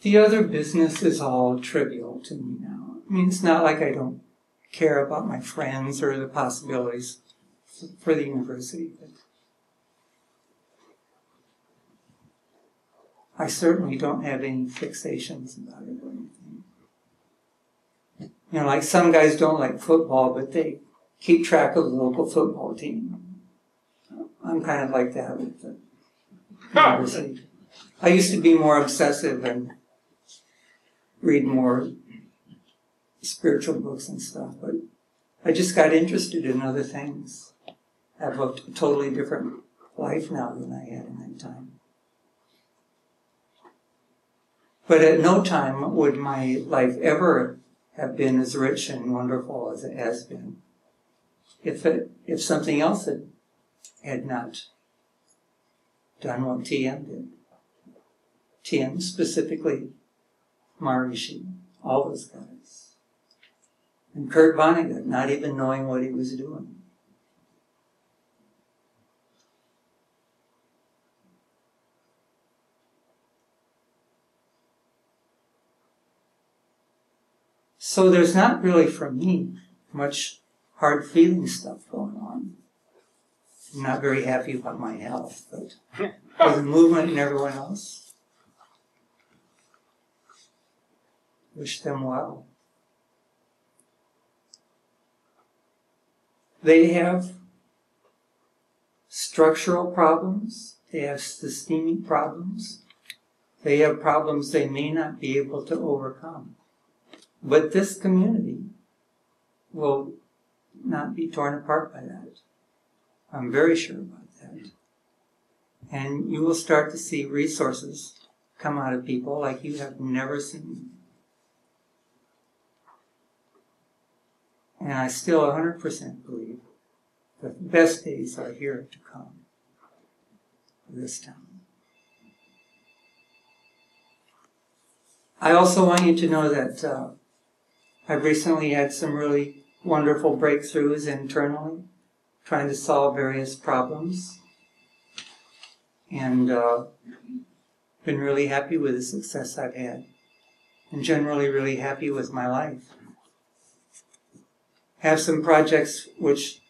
Speaker 1: The other business is all trivial to me now. I mean, it's not like I don't care about my friends or the possibilities for the university, but I certainly don't have any fixations about it or anything. You know, like some guys don't like football, but they keep track of the local football team. I'm kind of like that with the university. I used to be more obsessive and read more spiritual books and stuff, but I just got interested in other things. I have a totally different life now than I had in that time. But at no time would my life ever have been as rich and wonderful as it has been if something else had not done what TM did. TM specifically, Maharishi, all those guys. And Kurt Vonnegut, not even knowing what he was doing. So there's not really, for me, much hard feeling stuff going on. I'm not very happy about my health, but for the movement and everyone else, wish them well. They have structural problems, they have systemic problems, they have problems they may not be able to overcome. But this community will not be torn apart by that. I'm very sure about that. And you will start to see resources come out of people like you have never seen. And I still 100% believe that the best days are here to come for this town. I also want you to know that I've recently had some really wonderful breakthroughs internally, trying to solve various problems, and been really happy with the success I've had, and generally really happy with my life. Have some projects which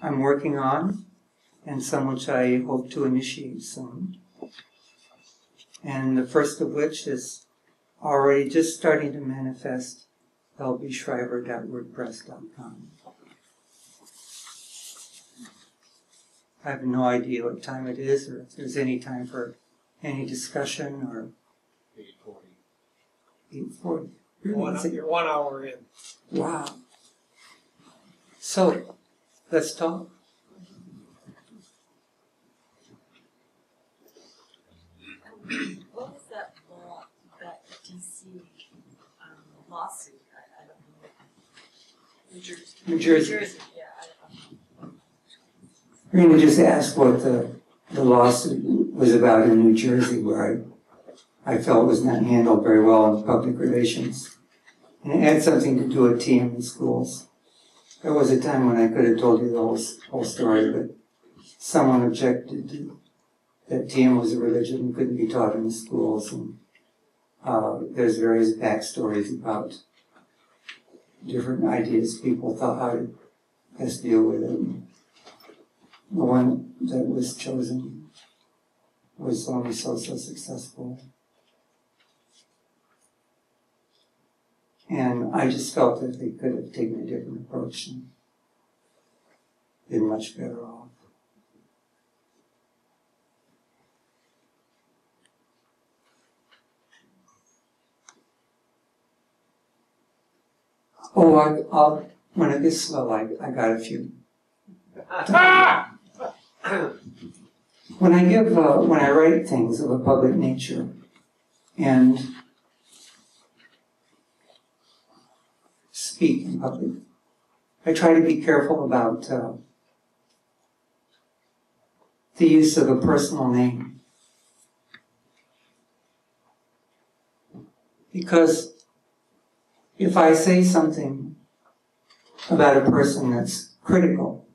Speaker 1: I'm working on, and some which I hope to initiate soon. And the first of which is already just starting to manifest, lbshriver.wordpress.com. I have no idea what time it is, or if there's any time for any discussion, or 8:40.
Speaker 3: You're 1 hour in.
Speaker 1: Wow. So, let's talk.
Speaker 4: What was that law, that DC lawsuit? I don't know. New Jersey.
Speaker 1: New Jersey.
Speaker 4: Yeah.
Speaker 1: We're going to just ask what the lawsuit was about in New Jersey, where I felt was not handled very well in public relations. And it had something to do with TM in schools. There was a time when I could have told you the whole story, but someone objected that TM was a religion and couldn't be taught in the schools. And there's various backstories about different ideas people thought how to best deal with it. The one that was chosen was only so successful. And I just felt that they could have taken a different approach and been much better off. Oh, I'll when it gets slow, I got a few. When I write things of a public nature, and speak in public. I try to be careful about the use of a personal name. Because if I say something about a person that's critical,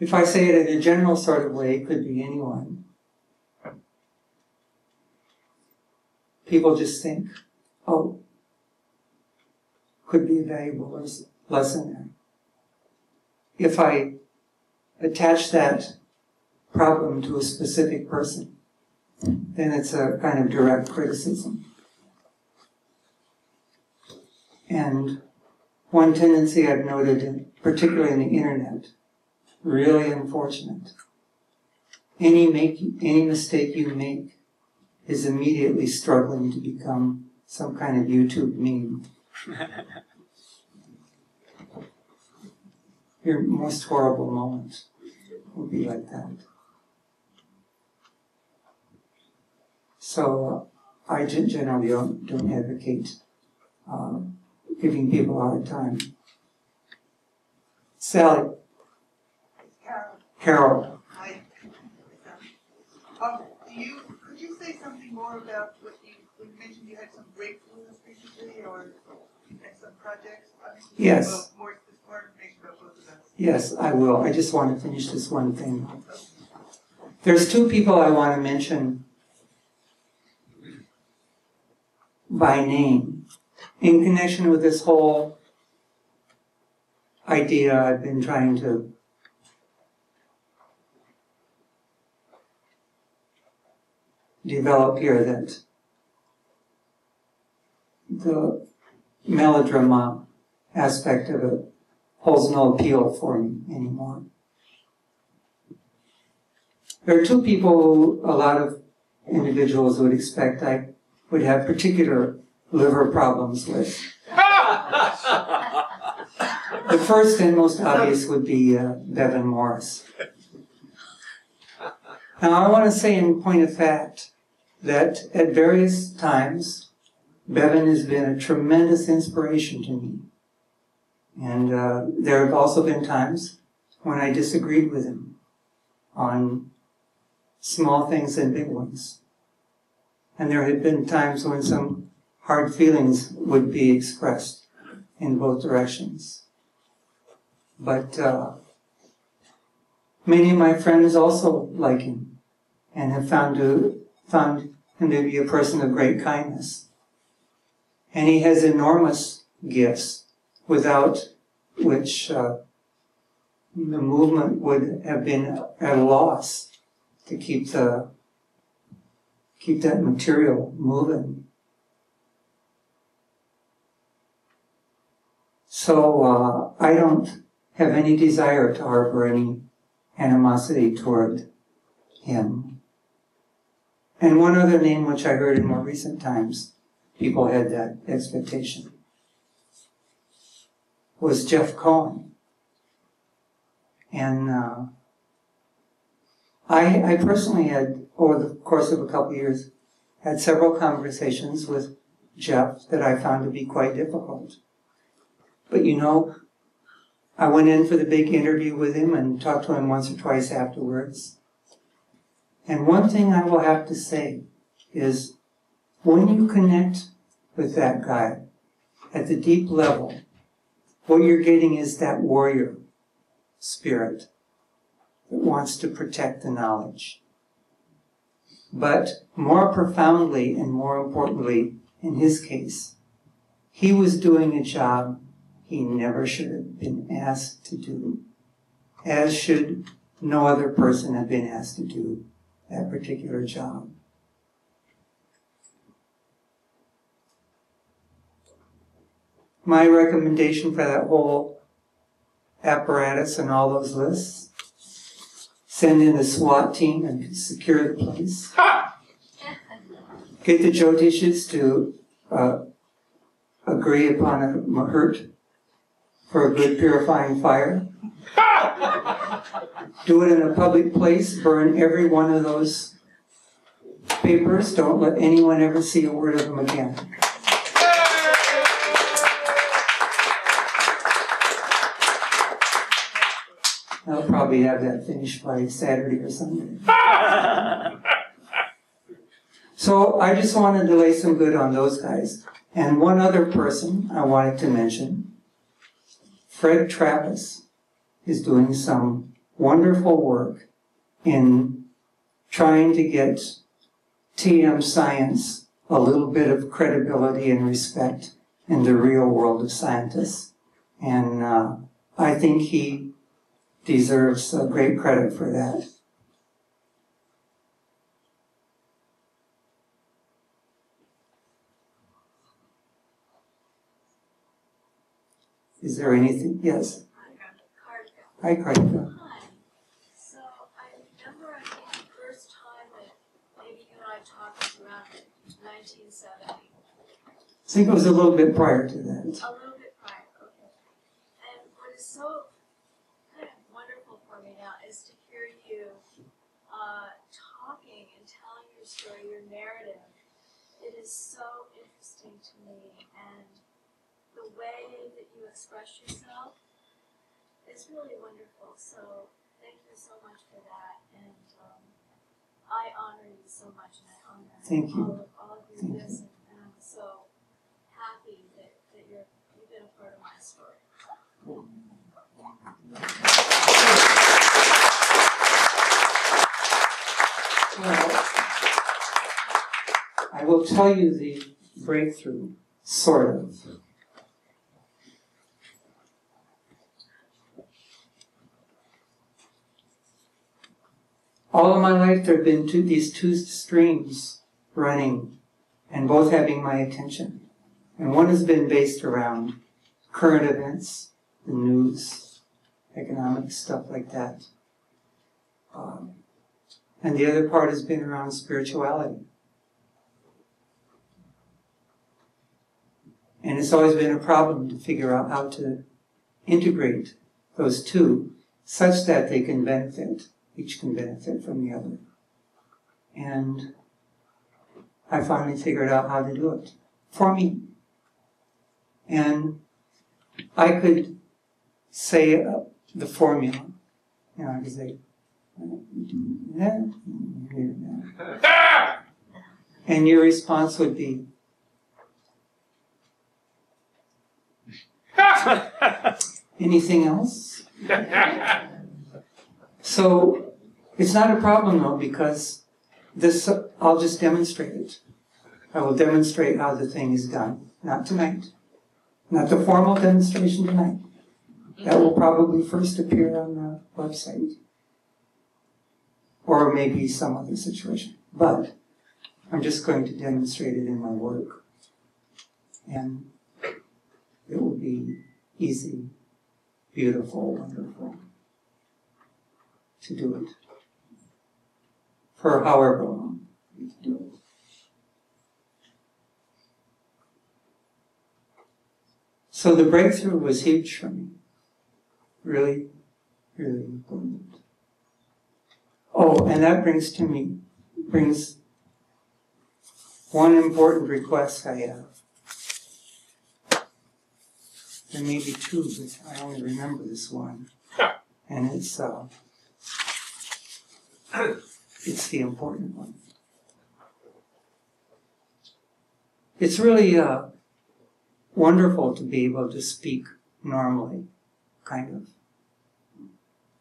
Speaker 1: if I say it in a general sort of way, it could be anyone, people just think, oh, could be a valuable lesson there. If I attach that problem to a specific person, then it's a kind of direct criticism. And one tendency I've noted, particularly in the internet, really unfortunate. Any mistake you make is immediately struggling to become some kind of YouTube meme. Your most horrible moment will be like that. So I generally don't advocate giving people a hard time. Sally. Carol.
Speaker 5: Hi. Could you say something more about what you mentioned? You had some breakthroughs recently, or had some projects?
Speaker 1: Yes.
Speaker 5: Well, more information about both of them.
Speaker 1: Yes, I will. I just want to finish this one thing. There's two people I want to mention by name in connection with this whole idea I've been trying to develop here, that the melodrama aspect of it holds no appeal for me anymore. There are two people who a lot of individuals would expect I would have particular liver problems with. The first and most obvious would be Bevan Morris. Now I want to say in point of fact that at various times Bevan has been a tremendous inspiration to me. And there have also been times when I disagreed with him on small things and big ones. And there had been times when some hard feelings would be expressed in both directions. But many of my friends also like him and have found him to be a person of great kindness. And he has enormous gifts without which the movement would have been at a loss to keep that material moving. So I don't have any desire to harbor any animosity toward him. And one other name which I heard in more recent times, people had that expectation, was Jeff Cohen. And I personally had, over the course of a couple of years, had several conversations with Jeff that I found to be quite difficult. But you know, I went in for the big interview with him and talked to him once or twice afterwards. And one thing I will have to say is, when you connect with that guy at the deep level, what you're getting is that warrior spirit that wants to protect the knowledge. But more profoundly and more importantly, in his case, he was doing a job he never should have been asked to do, as should no other person have been asked to do that particular job. My recommendation for that whole apparatus and all those lists, send in a SWAT team and secure the place. Get the Jyotishes to agree upon a muhurt for a good purifying fire. Do it in a public place, burn every one of those papers, don't let anyone ever see a word of them again. I'll probably have that finished by Saturday or Sunday. So I just wanted to lay some good on those guys. And one other person I wanted to mention, Fred Trappis, is doing some wonderful work in trying to get TM science a little bit of credibility and respect in the real world of scientists. And I think he deserves great credit for that. Is there anything? Yes. Hi, Kartika.
Speaker 6: Hi. So I remember, I think the first time that maybe you and I talked was around 1970.
Speaker 1: I think it was a little bit prior to that.
Speaker 6: A little bit prior, okay. And what is so kind of wonderful for me now is to hear you talking and telling your story, your narrative. It is so interesting to me, and the way that you express yourself is really wonderful. So thank you so much for that, and I honor you so much, and I honor
Speaker 1: Thank you.
Speaker 6: all of your gifts, and I'm so happy that you've been a part of my story.
Speaker 1: Well, I will tell you the breakthrough, sort of. All of my life there have been these two streams running and both having my attention. And one has been based around current events, the news, economic stuff like that. And the other part has been around spirituality. And it's always been a problem to figure out how to integrate those two such that they can benefit. Each can benefit from the other. And I finally figured out how to do it for me. And I could say the formula. You know, I could say, and your response would be, anything else? So it's not a problem though, because this, I'll just demonstrate it. I will demonstrate how the thing is done. Not tonight. Not the formal demonstration tonight. That will probably first appear on the website. Or maybe some other situation. But I'm just going to demonstrate it in my work. And it will be easy, beautiful, wonderful to do it. For however long you can do it. So the breakthrough was huge for me. Really, really important. Oh, and that brings one important request I have. There may be two, but I only remember this one. And it's the important one. It's really wonderful to be able to speak normally, kind of.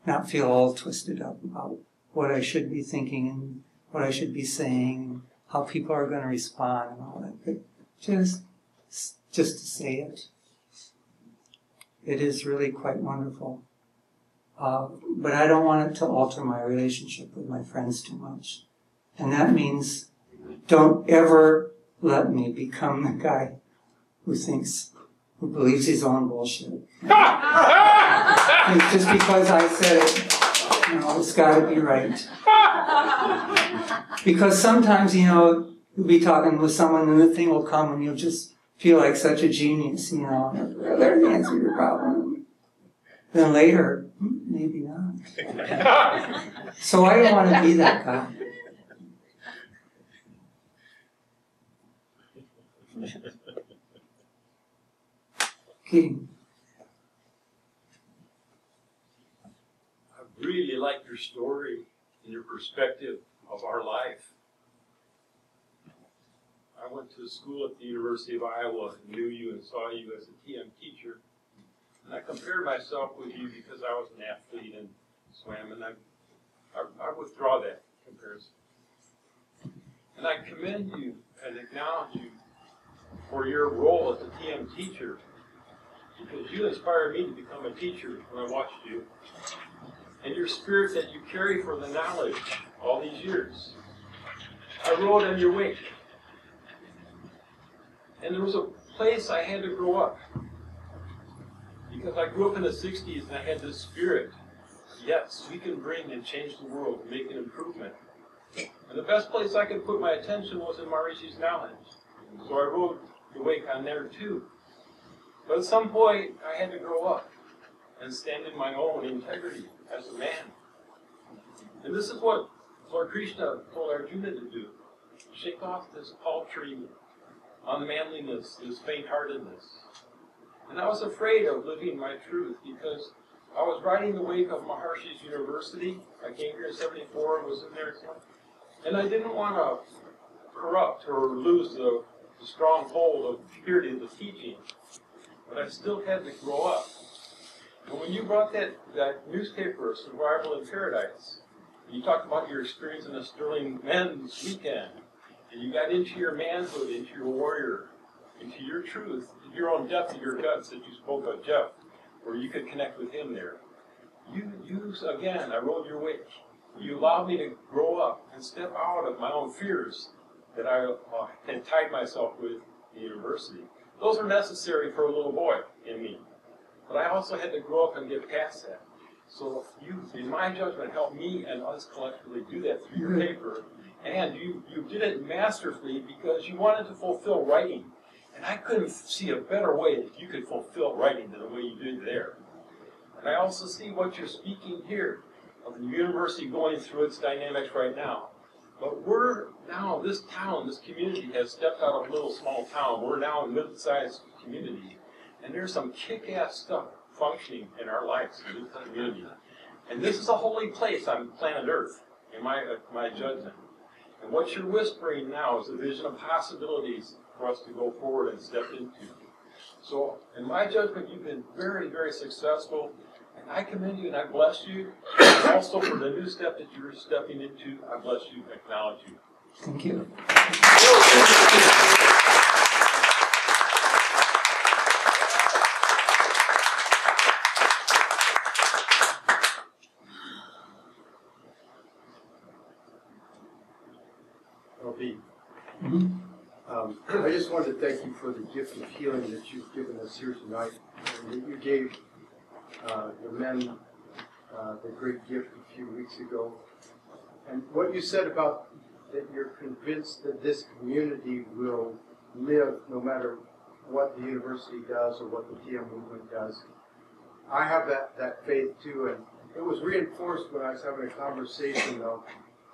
Speaker 1: Not feel all twisted up about what I should be thinking and what I should be saying, and how people are going to respond and all that. But just to say it. It is really quite wonderful. But I don't want it to alter my relationship with my friends too much. And that means don't ever let me become the guy who believes his own bullshit. It's just because I said it, it's got to be right. Because sometimes, you'll be talking with someone and the thing will come and you'll just feel like such a genius, there's the answer to your problem. Then later, maybe not. So I don't want to be that guy. Kidding.
Speaker 3: I
Speaker 2: really like your story and your perspective of our life. I went to school at the University of Iowa and knew you and saw you as a TM teacher. And I compared myself with you because I was an athlete and swam, and I withdraw that comparison. And I commend you and acknowledge you for your role as a TM teacher, because you inspired me to become a teacher when I watched you. And your spirit that you carry for the knowledge all these years. I rode on your wake. And there was a place I had to grow up. Because I grew up in the 60s and I had this spirit. Yes, we can bring and change the world and make an improvement. And the best place I could put my attention was in Marishi's knowledge. So I rode the wake on there too. But at some point, I had to grow up and stand in my own integrity as a man. And this is what Lord Krishna told Arjuna to do. Shake off this paltry unmanliness, this faint-heartedness. And I was afraid of living my truth because I was riding the wake of Maharshi's University. I came here in 74 and was in there. And I didn't want to corrupt or lose the strong hold of purity of the teaching. But I still had to grow up. And when you brought that newspaper, Survival in Paradise, you talked about your experience in the Sterling Men's Weekend, and you got into your manhood, into your warrior, into your truth, your own depth of your guts that you spoke of Jeff, where you could connect with him there. You again, I rode your wake. You allowed me to grow up and step out of my own fears that I had tied myself with in the university. Those are necessary for a little boy in me. But I also had to grow up and get past that. So you, in my judgment, helped me and us collectively do that through your paper. And you did it masterfully because you wanted to fulfill writing. And I couldn't see a better way that you could fulfill writing than the way you did there. And I also see what you're speaking here of the university going through its dynamics right now. But we're now, this town, this community has stepped out of a little small town. We're now a mid-sized community. And there's some kick-ass stuff functioning in our lives in this community. And this is a holy place on planet Earth, in my judgment. And what you're whispering now is a vision of possibilities for us to go forward and step into. So, in my judgment, you've been very, very successful. And I commend you and I bless you. And also for the new step that you're stepping into, I bless you and acknowledge you.
Speaker 1: Thank you.
Speaker 7: I just wanted to thank you for the gift of healing that you've given us here tonight, and that you gave the men the great gift a few weeks ago. And what you said about that you're convinced that this community will live no matter what the university does or what the TM movement does. I have that faith too, and it was reinforced when I was having a conversation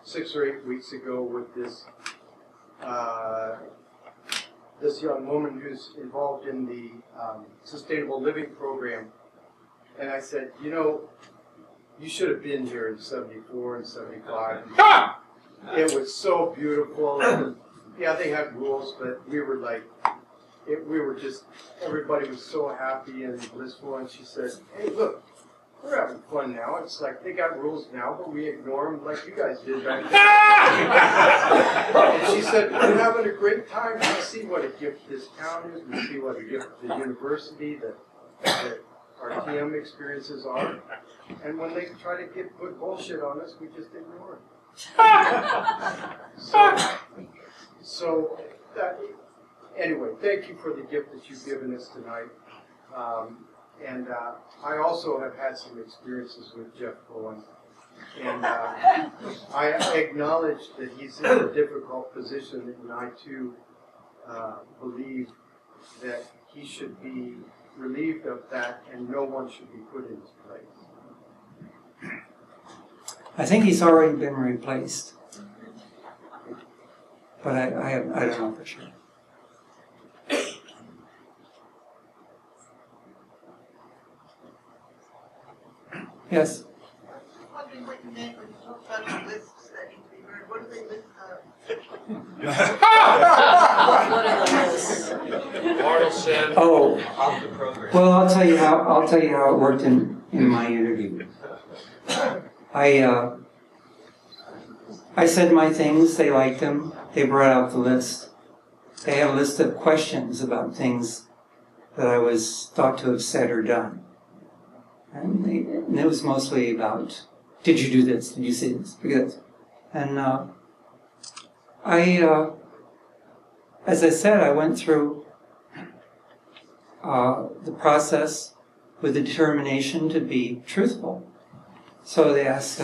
Speaker 7: 6 or 8 weeks ago with this this young woman who's involved in the sustainable living program. And I said, you know, you should have been here in 74 and 75. It was so beautiful. And, yeah, they had rules, but we were like, we were just, everybody was so happy and blissful. And she said, hey, look, we're having fun now. It's like they got rules now, but we ignore them like you guys did back then. And she said, we're having a great time. We see what a gift this town is. We see what a gift the university, that our TM experiences are. And when they try to put bullshit on us, we just ignore it. So anyway, thank you for the gift that you've given us tonight. And I also have had some experiences with Jeff Cohen. And I acknowledge that he's in a difficult position, and I too believe that he should be relieved of that and no one should be put in his place.
Speaker 1: I think he's already been replaced. But I don't know for sure.
Speaker 5: I
Speaker 1: Yes?
Speaker 5: wonder
Speaker 4: What are those?
Speaker 3: Mortal sin
Speaker 1: Oh,
Speaker 3: of the program.
Speaker 1: well, I'll tell you how it worked in my interview. I said my things, they liked them, they brought out the list. They had a list of questions about things that I was thought to have said or done. And it was mostly about, did you do this? Did you see this? Look at this. And as I said, I went through the process with the determination to be truthful. So they asked,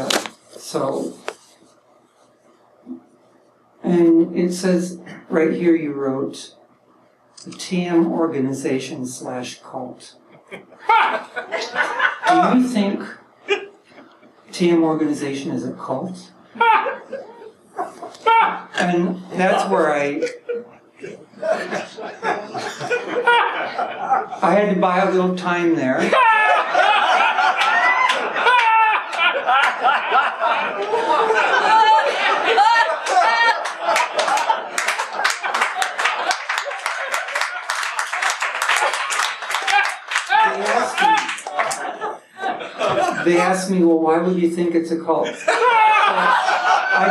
Speaker 1: and it says, right here you wrote, the TM organization /cult. Do you think TM organization is a cult? And that's where I had to buy a little time there. They asked me, well, why would you think it's a cult? So I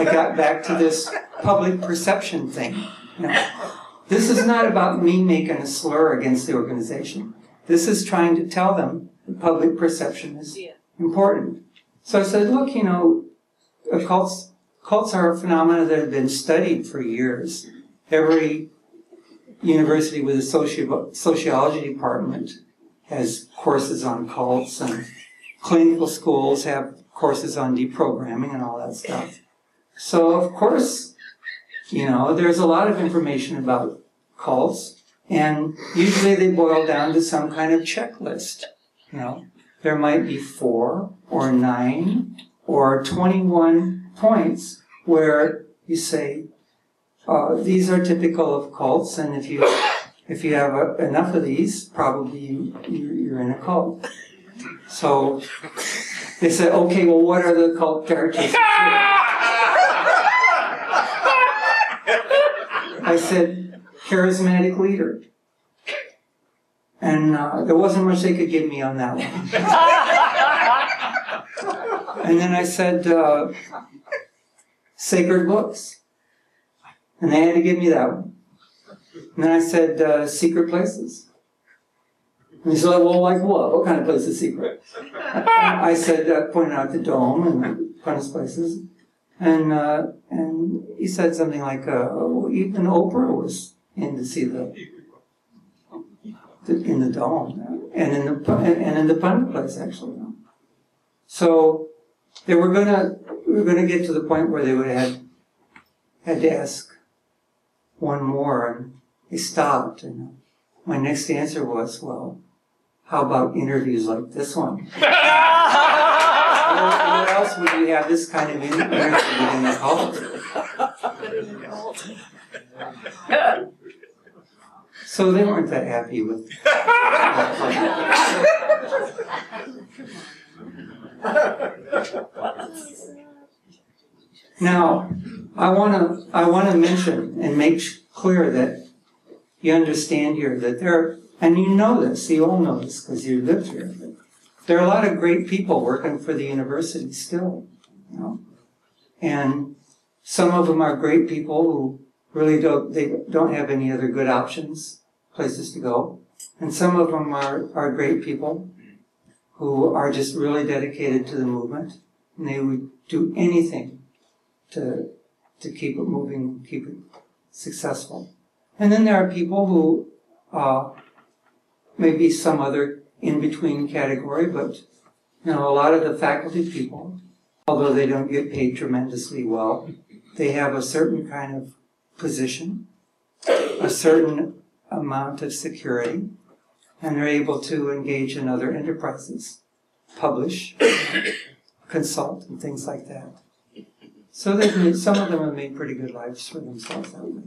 Speaker 1: got back to this public perception thing. This is not about me making a slur against the organization. This is trying to tell them that public perception is important. So I said, look, cults are a phenomena that have been studied for years. Every university with a sociology department has courses on cults, and clinical schools have courses on deprogramming and all that stuff. So, of course, there's a lot of information about cults, and usually they boil down to some kind of checklist. There might be 4 or 9 or 21 points where you say, these are typical of cults, and if you have enough of these, probably you're in a cult. So they said, okay, well, what are the cult characteristics here? I said, charismatic leader. And there wasn't much they could give me on that one. And then I said, sacred books. And they had to give me that one. And then I said, secret places. And he said, well, like what? What kind of place is secret? I said, pointed out the dome and funnest places. And he said something like, well, even Oprah was in to see in the dome and in the fun place, actually. So we were gonna get to the point where they would have had to ask one more, and they stopped. And my next answer was, well, how about interviews like this one? Where else would you have this kind of interview in the cult? So they weren't that happy with Now, I want to mention and make clear that you understand here that and you know this, you all know this because you lived here, but there are a lot of great people working for the university still, and some of them are great people who really don't have any other good places to go, and some of them are great people who are just really dedicated to the movement, and they would do anything to keep it moving, keep it successful. And then there are people who maybe some other in-between category, but a lot of the faculty people, although they don't get paid tremendously well, they have a certain kind of position, a certain amount of security, and they're able to engage in other enterprises, publish, consult, and things like that. So some of them have made pretty good lives for themselves that way.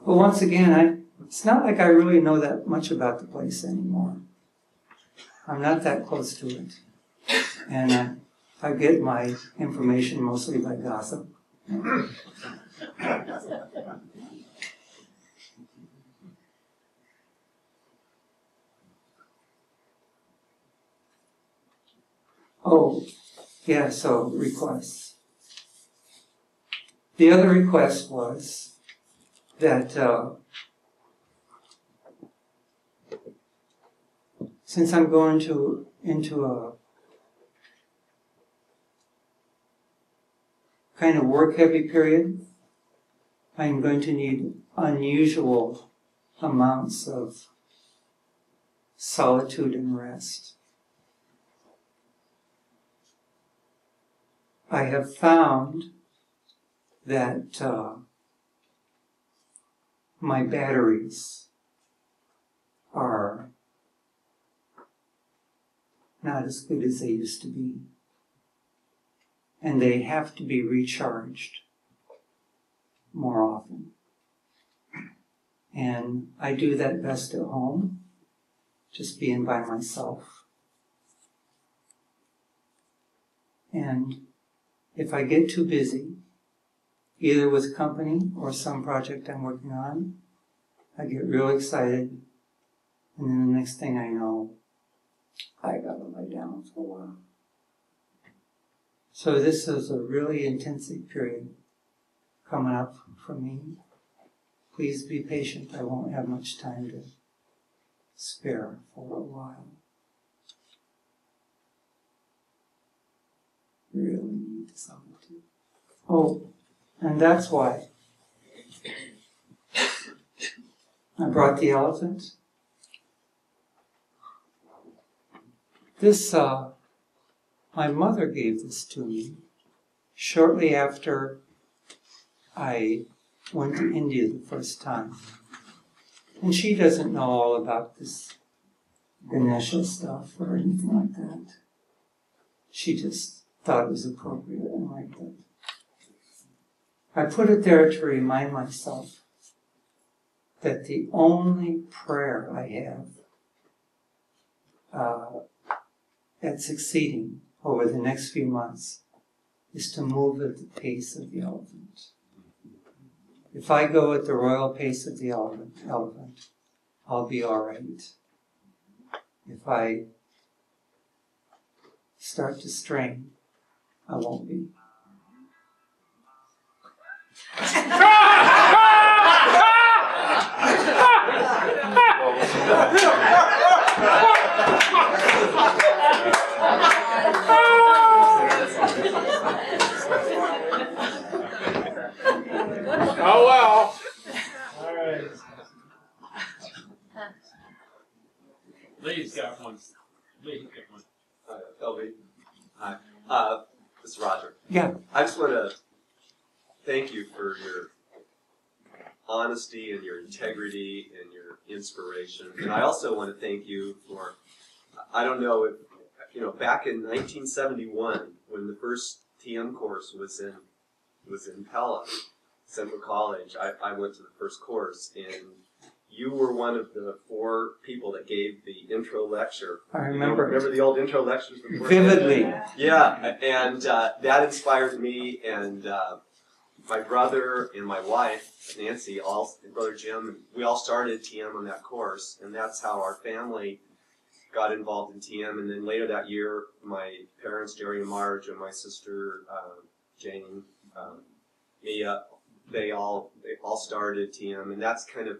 Speaker 1: But once again, it's not like I really know that much about the place anymore. I'm not that close to it. And I get my information mostly by gossip. Oh, yeah, so requests. The other request was that since I'm going into a kind of work-heavy period, I'm going to need unusual amounts of solitude and rest. I have found that my batteries are not as good as they used to be. And they have to be recharged more often. And I do that best at home, just being by myself. And if I get too busy, either with company or some project I'm working on, I get real excited, and then the next thing I know, I gotta lie down for a while. So this is a really intensive period coming up for me. Please be patient. I won't have much time to spare for a while. Really need solitude. Oh, and that's why I brought the elephant. This, my mother gave this to me shortly after I went to India the first time. And she doesn't know all about this Ganesha stuff or anything like that. She just thought it was appropriate and liked it. I put it there to remind myself that the only prayer I have at succeeding over the next few months is to move at the pace of the elephant. If I go at the royal pace of the elephant, I'll be all right. If I start to strain, I won't be.
Speaker 3: Oh well. All right.
Speaker 2: Lee's got one. Lee's got one.
Speaker 8: LB. Hi. This is Roger.
Speaker 1: Yeah.
Speaker 8: I just want to thank you for your honesty and your integrity and your inspiration. And I also want to thank you for, I don't know if, back in 1971, when the first TM course was in Pella, Central College, I went to the first course, and you were one of the 4 people that gave the intro lecture.
Speaker 1: I remember.
Speaker 8: Remember the old intro lectures before?
Speaker 1: Vividly.
Speaker 8: Yeah, and that inspired me, and my brother and my wife, Nancy, and brother Jim, we all started TM on that course, and that's how our family got involved in TM. And then later that year, my parents, Jerry and Marge, and my sister, Jane, Mia, they all started TM, and that's kind of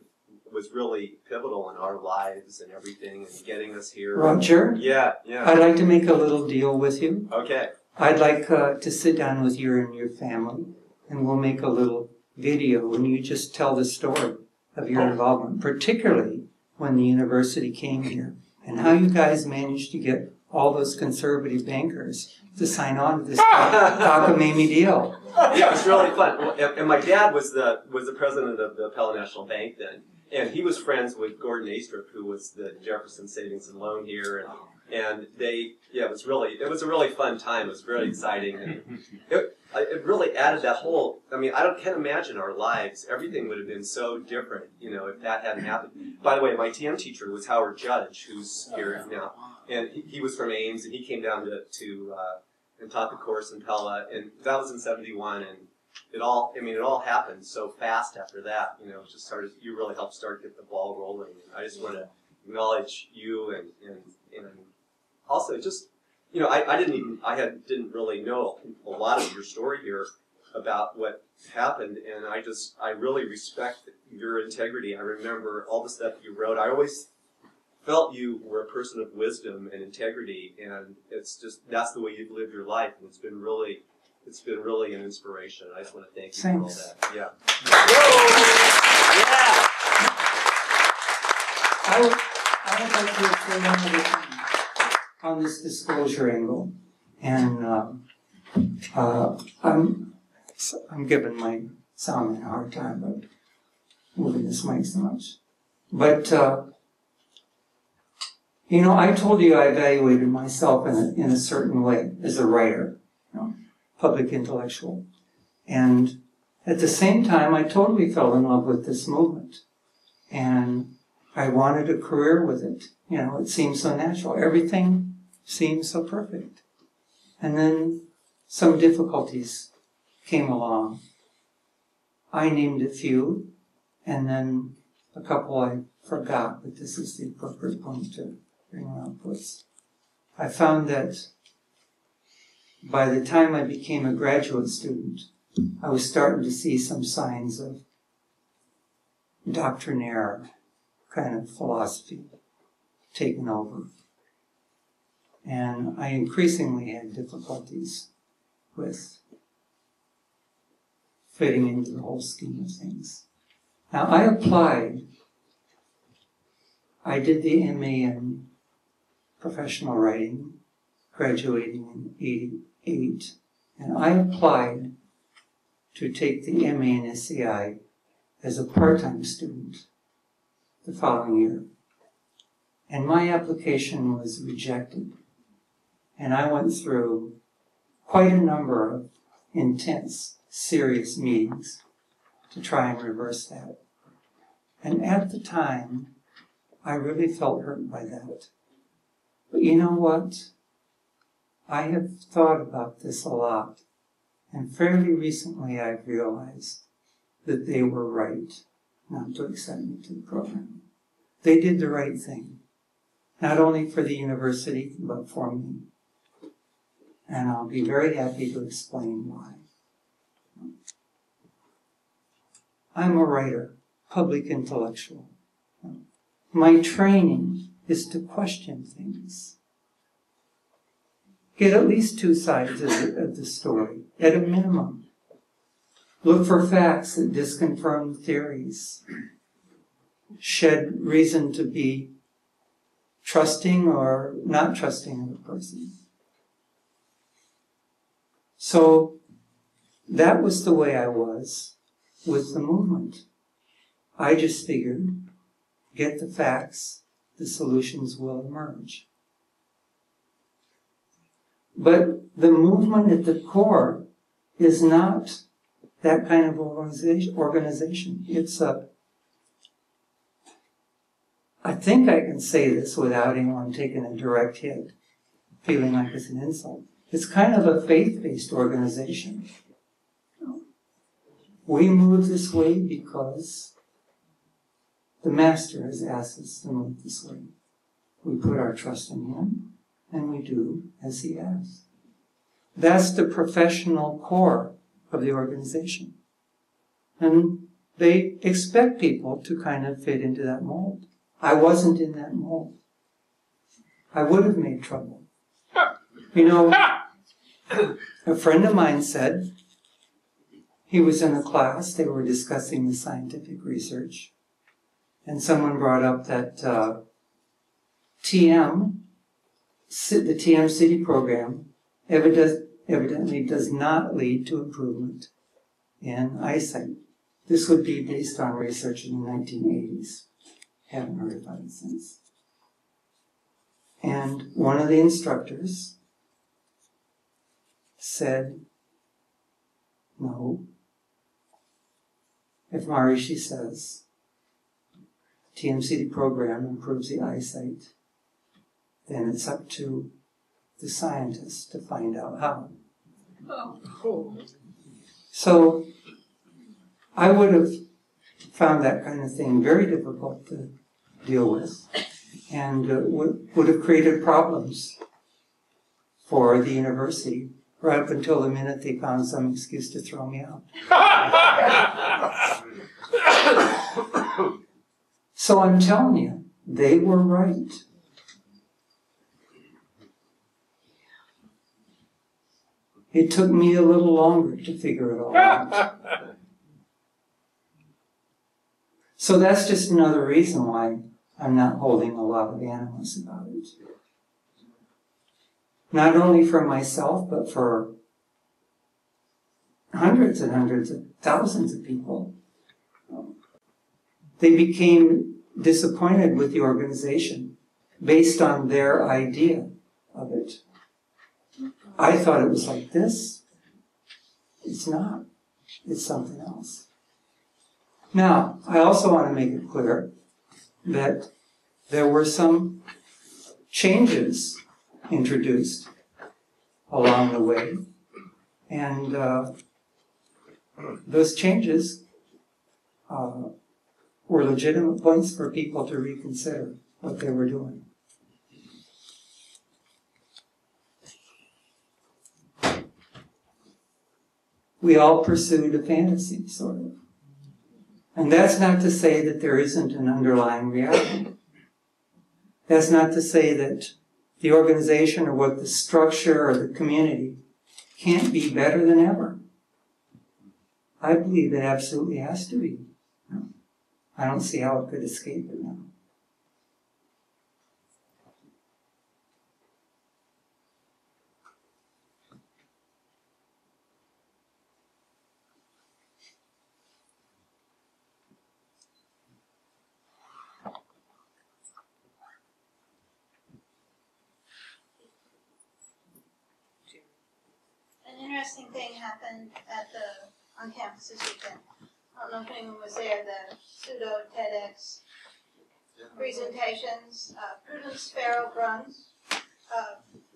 Speaker 8: was really pivotal in our lives and everything, and getting us here.
Speaker 1: Roger?
Speaker 8: Yeah.
Speaker 1: I'd like to make a little deal with you.
Speaker 8: Okay.
Speaker 1: I'd like to sit down with you and your family, and we'll make a little video, and you just tell the story of your involvement, particularly when the university came here, and how you guys managed to get all those conservative bankers to sign on to this cockamamie deal.
Speaker 8: Yeah, it was really fun. And my dad was the president of the Pella National Bank then, and he was friends with Gordon Astrup, who was the Jefferson Savings and Loan here, And it was a really fun time. It was very exciting. And it really added that whole, I can't imagine our lives. Everything would have been so different, if that hadn't happened. By the way, my TM teacher was Howard Judge, who's here now. And he was from Ames, and he came down to and taught the course in Pella. And that was in 71, and it all happened so fast after that. Just started, you really helped get the ball rolling. And I just want to acknowledge you and also just, I didn't really know a lot of your story here about what happened, and I really respect your integrity. I remember all the stuff you wrote. I always felt you were a person of wisdom and integrity, and that's the way you've lived your life, and it's been really an inspiration. I just want to thank you for all that. Yeah.
Speaker 1: I would like to say one other thing on this disclosure angle, and I'm giving my sound man a hard time, but moving this mic so much. But I told you I evaluated myself in a certain way as a writer, public intellectual, and at the same time I totally fell in love with this movement, and I wanted a career with it. It seemed so natural. Everything seemed so perfect. And then some difficulties came along. I named a few, and then a couple I forgot, but this is the appropriate point to bring around. I found that by the time I became a graduate student, I was starting to see some signs of doctrinaire kind of philosophy taken over. And I increasingly had difficulties with fitting into the whole scheme of things. Now, I did the MA in professional writing, graduating in 88, and I applied to take the MA in SCI as a part-time student the following year. And my application was rejected. And I went through quite a number of intense, serious meetings to try and reverse that. And at the time, I really felt hurt by that. But you know what? I have thought about this a lot. And fairly recently I've realized that they were right not to accept me to the program. They did the right thing. Not only for the university, but for me. And I'll be very happy to explain why. I'm a writer, public intellectual. My training is to question things. Get at least two sides of the story, at a minimum. Look for facts that disconfirm theories. Shed reason to be trusting or not trusting of a person. So that was the way I was with the movement. I just figured, get the facts, the solutions will emerge. But the movement at the core is not that kind of organization. It's I think I can say this without anyone taking a direct hit, feeling like it's an insult. It's kind of a faith-based organization. We move this way because the Master has asked us to move this way. We put our trust in Him, and we do as He asks. That's the professional core of the organization. And they expect people to kind of fit into that mold. I wasn't in that mold. I would have made trouble. A friend of mine said, he was in a class, they were discussing the scientific research, and someone brought up that the TM City program evidently does not lead to improvement in eyesight. This would be based on research in the 1980s. Haven't heard about it since. And one of the instructors said, no. If Maharishi says TMCD program improves the eyesight, then it's up to the scientists to find out how. So I would have found that kind of thing very difficult to deal with, and would have created problems for the university right up until the minute they found some excuse to throw me out. So I'm telling you, they were right. It took me a little longer to figure it all out. So that's just another reason why I'm not holding a lot of animus about it. Not only for myself, but for hundreds and hundreds of thousands of people. They became disappointed with the organization based on their idea of it. I thought it was like this. It's not. It's something else. Now, I also want to make it clear that there were some changes introduced along the way, and those changes were legitimate points for people to reconsider what they were doing. We all pursued a fantasy, sort of. And that's not to say that there isn't an underlying reality. That's not to say that the organization or what the structure or the community can't be better than ever. I believe it absolutely has to be. I don't see how it could escape it now.
Speaker 9: An interesting thing happened on campus this weekend. I don't know if anyone was there, the pseudo TEDx presentations. Prudence Farrell-Bruns,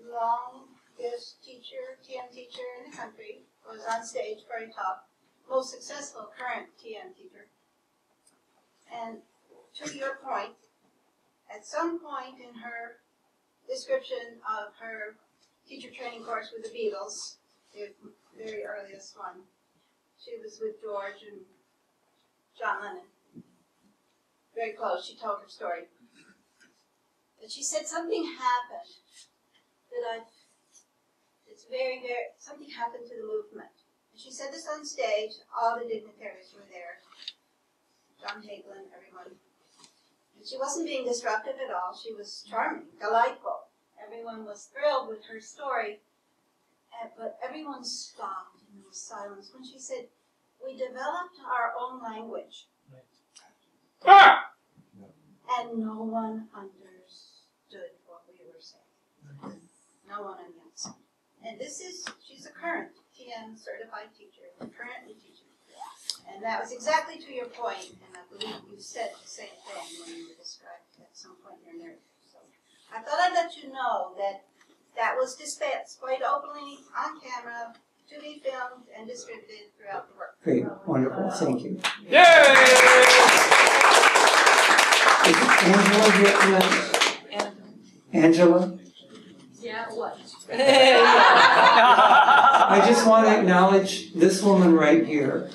Speaker 9: longest teacher, TM teacher in the country, was on stage for a talk. Most successful current TM teacher. And to your point, at some point in her description of her teacher training course with the Beatles, the very earliest one, she was with George and John Lennon. Very close. She told her story. But she said something happened something happened to the movement. And she said this on stage. All the dignitaries were there. John Hagelin, everyone. And she wasn't being disruptive at all. She was charming, delightful. Everyone was thrilled with her story. But everyone stopped and there was silence when she said, "We developed our own language."
Speaker 3: Ah!
Speaker 9: And no one understood what we were saying. No one on the outside. And she's a current TM certified teacher, currently teaching. And that was exactly to your point, and I believe you said the same thing when you were described at some point in your narrative. So I thought I'd let you know that was displayed openly on camera to be filmed and distributed throughout the work.
Speaker 1: Great, wonderful, thank you.
Speaker 3: Yay!
Speaker 1: Is Angela here tonight? Angela?
Speaker 4: Yeah, what?
Speaker 1: I just want to acknowledge this woman right here.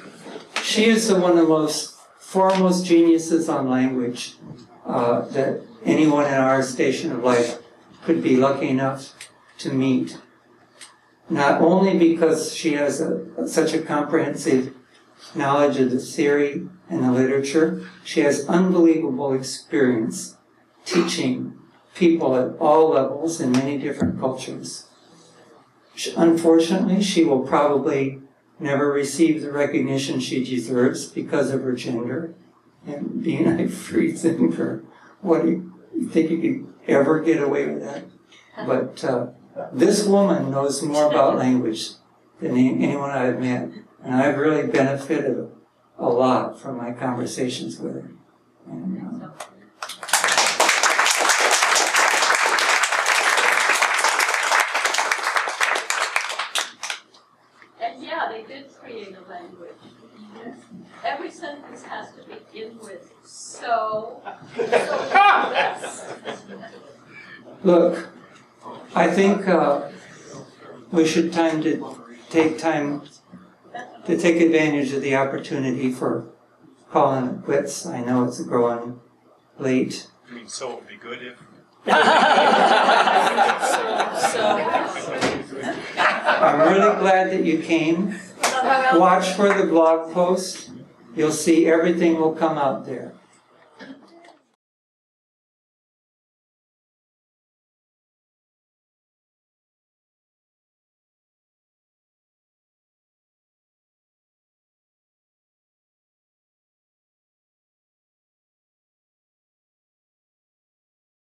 Speaker 1: She is one of the most foremost geniuses on language that anyone in our station of life could be lucky enough to meet. Not only because she has such a comprehensive knowledge of the theory and the literature, she has unbelievable experience teaching people at all levels in many different cultures. Unfortunately, she will probably never receive the recognition she deserves because of her gender and being a free thinker. What a think you could ever get away with that. But this woman knows more about language than anyone I've met. And I've really benefited a lot from my conversations with her. And,
Speaker 10: and yeah, they did create a language. Every sentence has to begin with so this.
Speaker 1: Look, I think we should take advantage of the opportunity for calling it quits. I know it's growing late.
Speaker 2: I mean, so it would be good if.
Speaker 1: I'm really glad that you came. Watch for the blog post. You'll see everything will come out there.